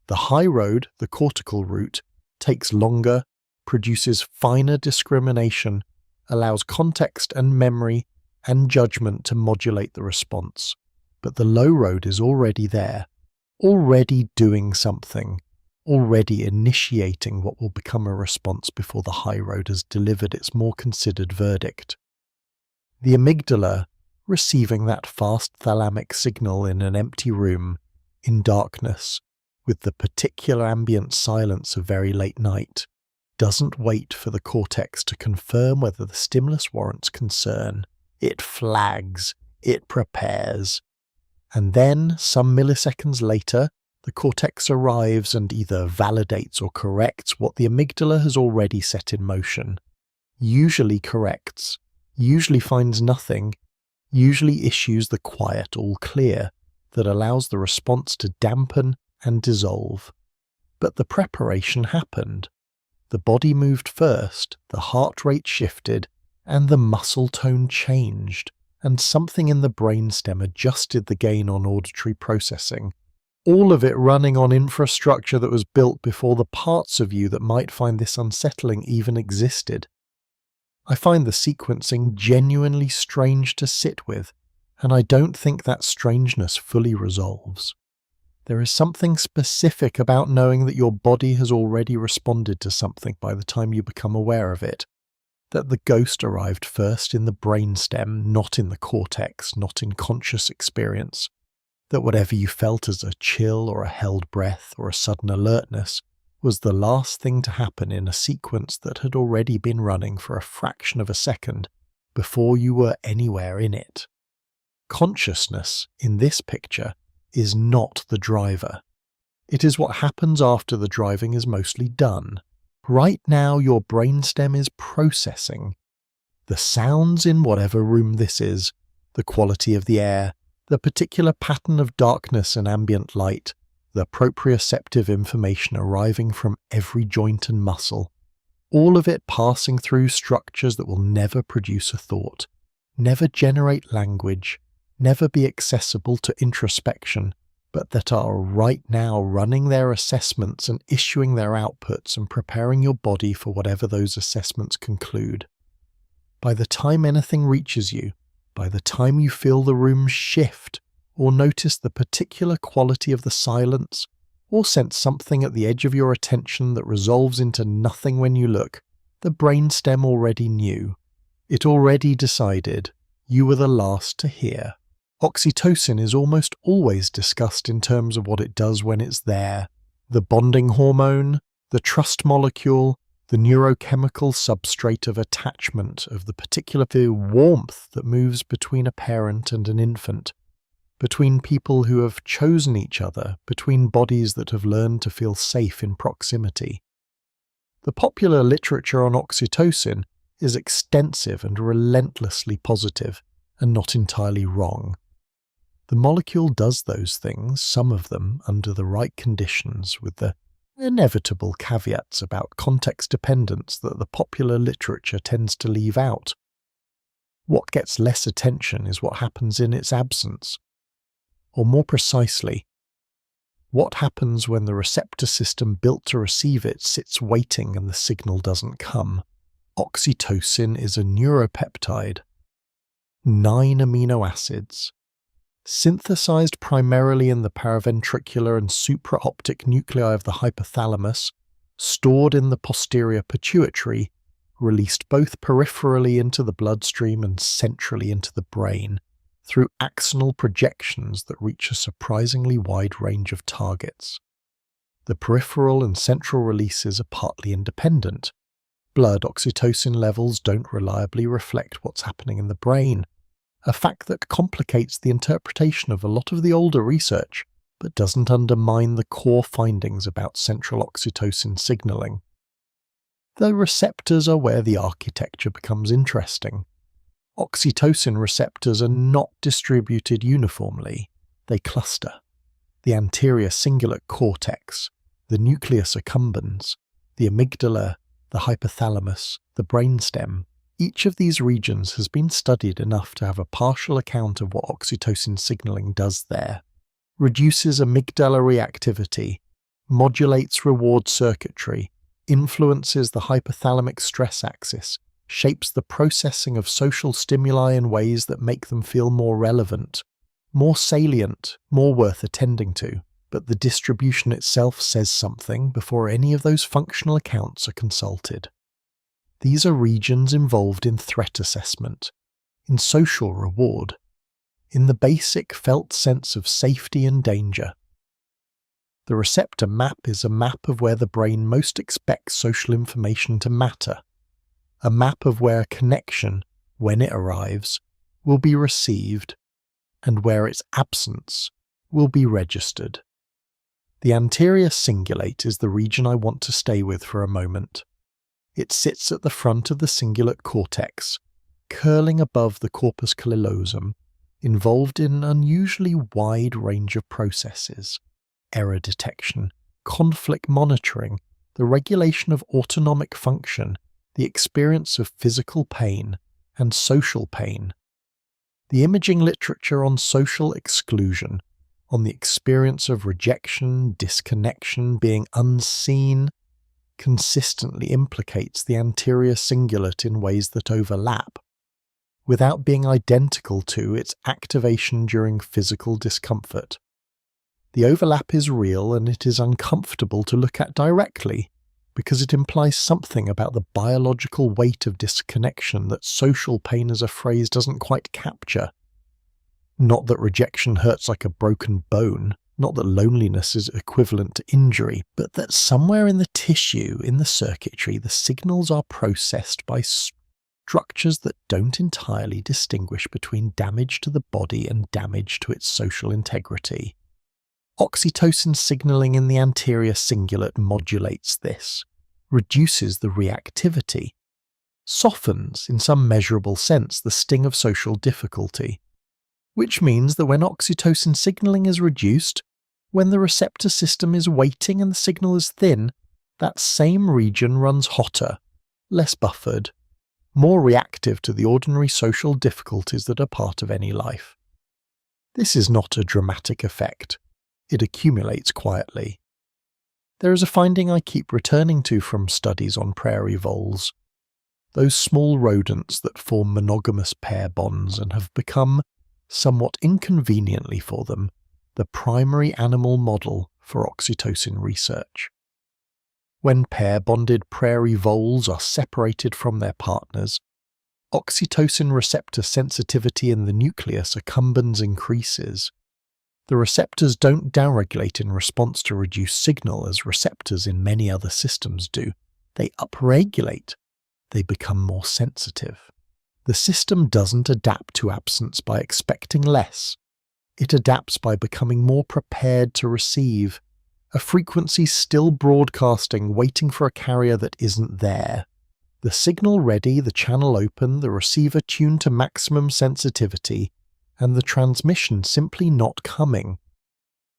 The high road, the cortical route, takes longer, produces finer discrimination, allows context and memory and judgment to modulate the response. But the low road is already there, already doing something, already initiating what will become a response before the high road has delivered its more considered verdict. The amygdala, receiving that fast thalamic signal in an empty room, in darkness, with the particular ambient silence of very late night, doesn't wait for the cortex to confirm whether the stimulus warrants concern. It flags, it prepares. And then, some milliseconds later, the cortex arrives and either validates or corrects what the amygdala has already set in motion. Usually corrects, usually finds nothing, usually issues the quiet all clear that allows the response to dampen and dissolve. But the preparation happened. The body moved first, the heart rate shifted, and the muscle tone changed, and something in the brainstem adjusted the gain on auditory processing. All of it running on infrastructure that was built before the parts of you that might find this unsettling even existed. I find the sequencing genuinely strange to sit with, and I don't think that strangeness fully resolves. There is something specific about knowing that your body has already responded to something by the time you become aware of it, that the ghost arrived first in the brainstem, not in the cortex, not in conscious experience, that whatever you felt as a chill or a held breath or a sudden alertness was the last thing to happen in a sequence that had already been running for a fraction of a second before you were anywhere in it. Consciousness, in this picture, is not the driver. It is what happens after the driving is mostly done. Right now your brainstem is processing the sounds in whatever room this is, the quality of the air, the particular pattern of darkness and ambient light, the proprioceptive information arriving from every joint and muscle, all of it passing through structures that will never produce a thought, never generate language, never be accessible to introspection, but that are right now running their assessments and issuing their outputs and preparing your body for whatever those assessments conclude. By the time anything reaches you, by the time you feel the room shift, or notice the particular quality of the silence, or sense something at the edge of your attention that resolves into nothing when you look, the brainstem already knew. It already decided you were the last to hear. Oxytocin is almost always discussed in terms of what it does when it's there. The bonding hormone, the trust molecule, the neurochemical substrate of attachment, of the particular warmth that moves between a parent and an infant, between people who have chosen each other, between bodies that have learned to feel safe in proximity. The popular literature on oxytocin is extensive and relentlessly positive, and not entirely wrong. The molecule does those things, some of them under the right conditions, with the inevitable caveats about context dependence that the popular literature tends to leave out. What gets less attention is what happens in its absence. Or more precisely, what happens when the receptor system built to receive it sits waiting and the signal doesn't come. Oxytocin is a neuropeptide. 9 amino acids, synthesized primarily in the paraventricular and supraoptic nuclei of the hypothalamus, stored in the posterior pituitary, released both peripherally into the bloodstream and centrally into the brain, through axonal projections that reach a surprisingly wide range of targets. The peripheral and central releases are partly independent. Blood oxytocin levels don't reliably reflect what's happening in the brain, a fact that complicates the interpretation of a lot of the older research, but doesn't undermine the core findings about central oxytocin signaling. The receptors are where the architecture becomes interesting. Oxytocin receptors are not distributed uniformly, they cluster. The anterior cingulate cortex, the nucleus accumbens, the amygdala, the hypothalamus, the brainstem. Each of these regions has been studied enough to have a partial account of what oxytocin signaling does there. Reduces amygdala reactivity, modulates reward circuitry, influences the hypothalamic stress axis, shapes the processing of social stimuli in ways that make them feel more relevant, more salient, more worth attending to. But the distribution itself says something before any of those functional accounts are consulted. These are regions involved in threat assessment, in social reward, in the basic felt sense of safety and danger. The receptor map is a map of where the brain most expects social information to matter, a map of where connection, when it arrives, will be received, and where its absence will be registered. The anterior cingulate is the region I want to stay with for a moment. It sits at the front of the cingulate cortex, curling above the corpus callosum, involved in an unusually wide range of processes: error detection, conflict monitoring, the regulation of autonomic function, the experience of physical pain, and social pain. The imaging literature on social exclusion, on the experience of rejection, disconnection, being unseen, consistently implicates the anterior cingulate in ways that overlap, without being identical to its activation during physical discomfort. The overlap is real and it is uncomfortable to look at directly, because it implies something about the biological weight of disconnection that social pain as a phrase doesn't quite capture. Not that rejection hurts like a broken bone, not that loneliness is equivalent to injury, but that somewhere in the tissue, in the circuitry, the signals are processed by structures that don't entirely distinguish between damage to the body and damage to its social integrity. Oxytocin signaling in the anterior cingulate modulates this, reduces the reactivity, softens, in some measurable sense, the sting of social difficulty, which means that when oxytocin signaling is reduced, when the receptor system is waiting and the signal is thin, that same region runs hotter, less buffered, more reactive to the ordinary social difficulties that are part of any life. This is not a dramatic effect. It accumulates quietly. There is a finding I keep returning to from studies on prairie voles, those small rodents that form monogamous pair bonds and have become, somewhat inconveniently for them, the primary animal model for oxytocin research. When pair-bonded prairie voles are separated from their partners, oxytocin receptor sensitivity in the nucleus accumbens increases. The receptors don't downregulate in response to reduced signal as receptors in many other systems do. They upregulate. They become more sensitive. The system doesn't adapt to absence by expecting less. It adapts by becoming more prepared to receive, a frequency still broadcasting, waiting for a carrier that isn't there. The signal ready, the channel open, the receiver tuned to maximum sensitivity, and the transmission simply not coming.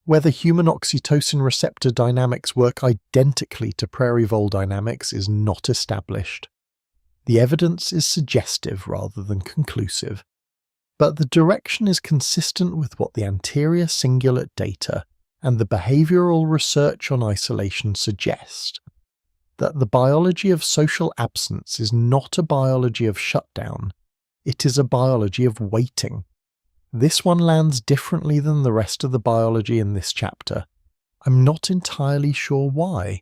Whether human oxytocin receptor dynamics work identically to prairie vole dynamics is not established. The evidence is suggestive rather than conclusive, but the direction is consistent with what the anterior cingulate data and the behavioral research on isolation suggest, that the biology of social absence is not a biology of shutdown, it is a biology of waiting. This one lands differently than the rest of the biology in this chapter. I'm not entirely sure why.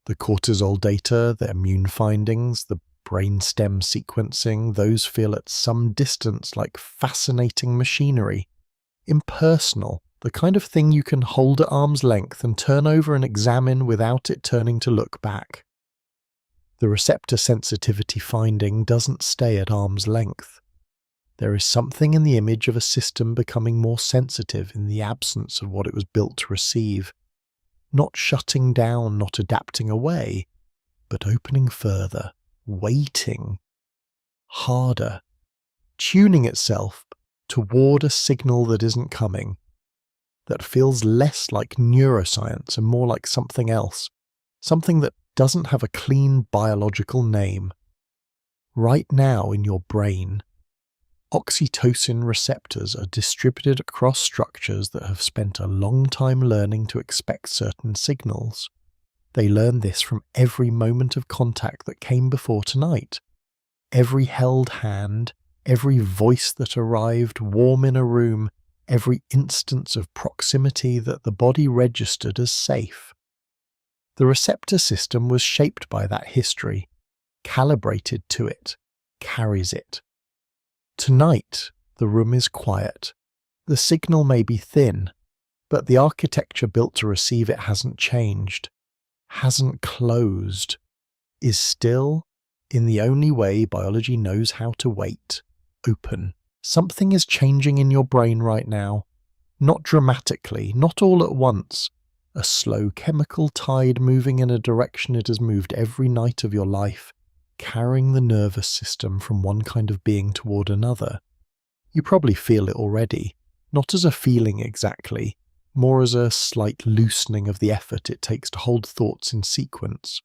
The cortisol data, the immune findings, the brainstem sequencing, those feel at some distance like fascinating machinery. Impersonal, the kind of thing you can hold at arm's length and turn over and examine without it turning to look back. The receptor sensitivity finding doesn't stay at arm's length. There is something in the image of a system becoming more sensitive in the absence of what it was built to receive, not shutting down, not adapting away, but opening further, waiting, harder, tuning itself toward a signal that isn't coming, that feels less like neuroscience and more like something else, something that doesn't have a clean biological name. Right now in your brain, oxytocin receptors are distributed across structures that have spent a long time learning to expect certain signals. They learn this from every moment of contact that came before tonight. Every held hand, every voice that arrived warm in a room, every instance of proximity that the body registered as safe. The receptor system was shaped by that history, calibrated to it, carries it. Tonight, the room is quiet. The signal may be thin, but the architecture built to receive it hasn't changed, hasn't closed, is still, in the only way biology knows how to wait, open. Something is changing in your brain right now. Not dramatically, not all at once. A slow chemical tide moving in a direction it has moved every night of your life, carrying the nervous system from one kind of being toward another. You probably feel it already, not as a feeling exactly, more as a slight loosening of the effort it takes to hold thoughts in sequence.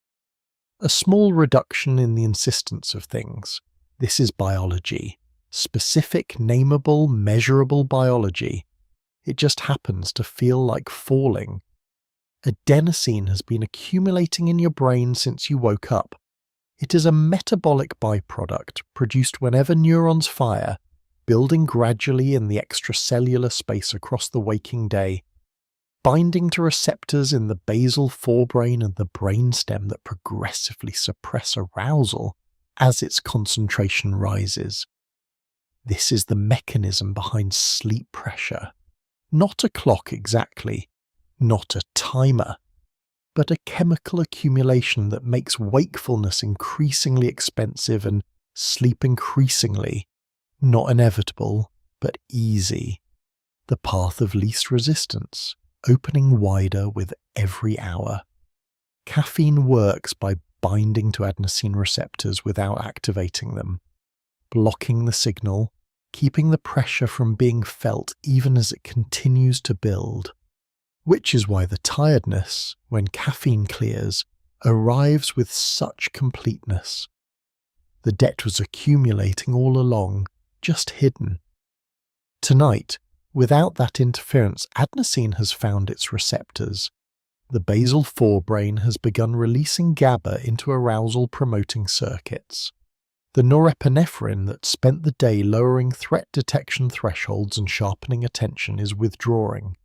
A small reduction in the insistence of things. This is biology. Specific, nameable, measurable biology. It just happens to feel like falling. Adenosine has been accumulating in your brain since you woke up. It is a metabolic byproduct produced whenever neurons fire, building gradually in the extracellular space across the waking day, binding to receptors in the basal forebrain and the brainstem that progressively suppress arousal as its concentration rises. This is the mechanism behind sleep pressure. Not a clock exactly, not a timer, but a chemical accumulation that makes wakefulness increasingly expensive and sleep increasingly, not inevitable, but easy. The path of least resistance, opening wider with every hour. Caffeine works by binding to adenosine receptors without activating them, blocking the signal, keeping the pressure from being felt even as it continues to build. Which is why the tiredness, when caffeine clears, arrives with such completeness. The debt was accumulating all along, just hidden. Tonight, without that interference, adenosine has found its receptors. The basal forebrain has begun releasing GABA into arousal-promoting circuits. The norepinephrine that spent the day lowering threat detection thresholds and sharpening attention is withdrawing.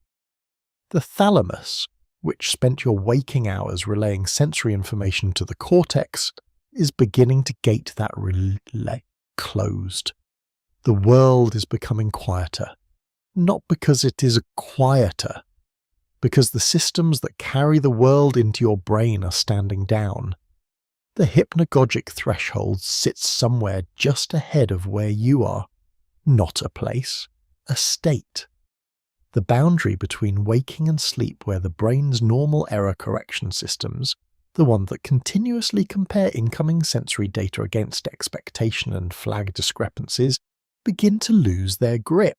The thalamus, which spent your waking hours relaying sensory information to the cortex, is beginning to gate that relay closed. The world is becoming quieter. Not because it is quieter, because the systems that carry the world into your brain are standing down. The hypnagogic threshold sits somewhere just ahead of where you are. Not a place, a state. The boundary between waking and sleep, where the brain's normal error correction systems, the one that continuously compare incoming sensory data against expectation and flag discrepancies, begin to lose their grip.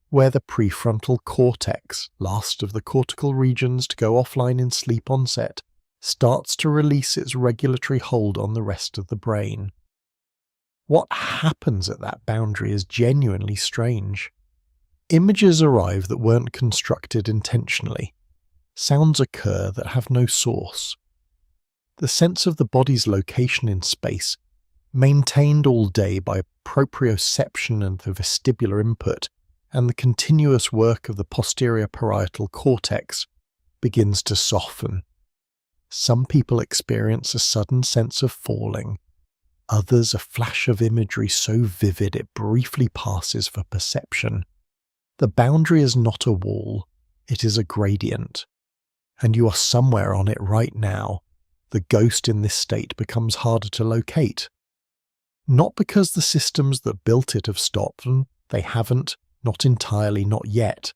Where the prefrontal cortex, last of the cortical regions to go offline in sleep onset, starts to release its regulatory hold on the rest of the brain. What happens at that boundary is genuinely strange. Images arrive that weren't constructed intentionally. Sounds occur that have no source. The sense of the body's location in space, maintained all day by proprioception and the vestibular input, and the continuous work of the posterior parietal cortex, begins to soften. Some people experience a sudden sense of falling, others a flash of imagery so vivid it briefly passes for perception. The boundary is not a wall, it is a gradient, and you are somewhere on it right now. The ghost in this state becomes harder to locate. Not because the systems that built it have stopped, and they haven't, not entirely, not yet.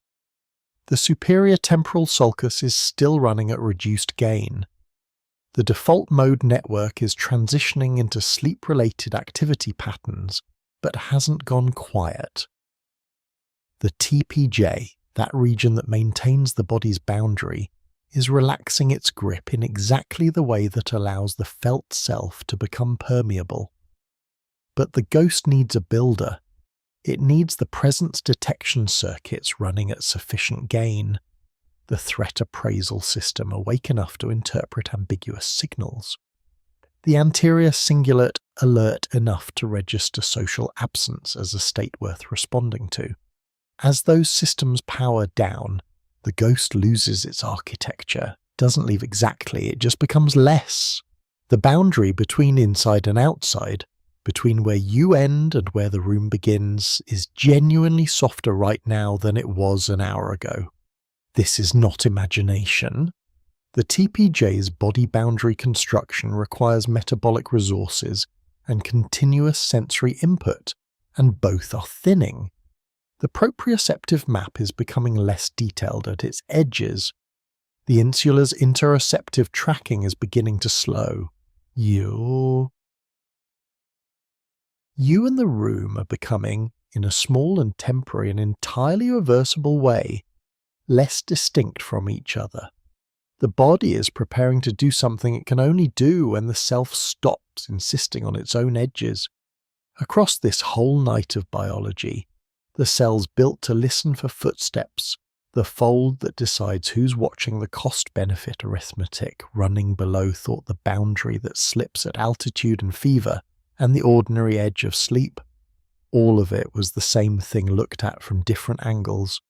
The superior temporal sulcus is still running at reduced gain. The default mode network is transitioning into sleep-related activity patterns, but hasn't gone quiet. The TPJ, that region that maintains the body's boundary, is relaxing its grip in exactly the way that allows the felt self to become permeable. But the ghost needs a builder. It needs the presence detection circuits running at sufficient gain. The threat appraisal system awake enough to interpret ambiguous signals. The anterior cingulate alert enough to register social absence as a state worth responding to. As those systems power down, the ghost loses its architecture, doesn't leave exactly, it just becomes less. The boundary between inside and outside, between where you end and where the room begins, is genuinely softer right now than it was an hour ago. This is not imagination. The TPJ's body boundary construction requires metabolic resources and continuous sensory input, and both are thinning. The proprioceptive map is becoming less detailed at its edges. The insula's interoceptive tracking is beginning to slow. You and the room are becoming, in a small and temporary and entirely reversible way, less distinct from each other. The body is preparing to do something it can only do when the self stops insisting on its own edges. Across this whole night of biology, the cell's built to listen for footsteps, the fold that decides who's watching the cost-benefit arithmetic running below the boundary that slips at altitude and fever, and the ordinary edge of sleep. All of it was the same thing looked at from different angles.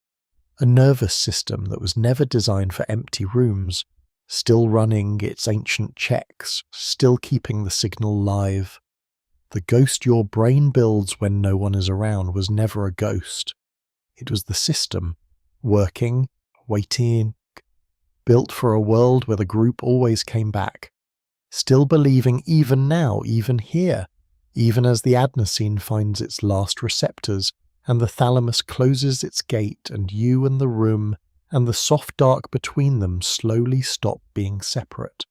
A nervous system that was never designed for empty rooms, still running its ancient checks, still keeping the signal live. The ghost your brain builds when no one is around was never a ghost. It was the system, working, waiting, built for a world where the group always came back, still believing even now, even here, even as the adenosine finds its last receptors and the thalamus closes its gate and you and the room and the soft dark between them slowly stop being separate.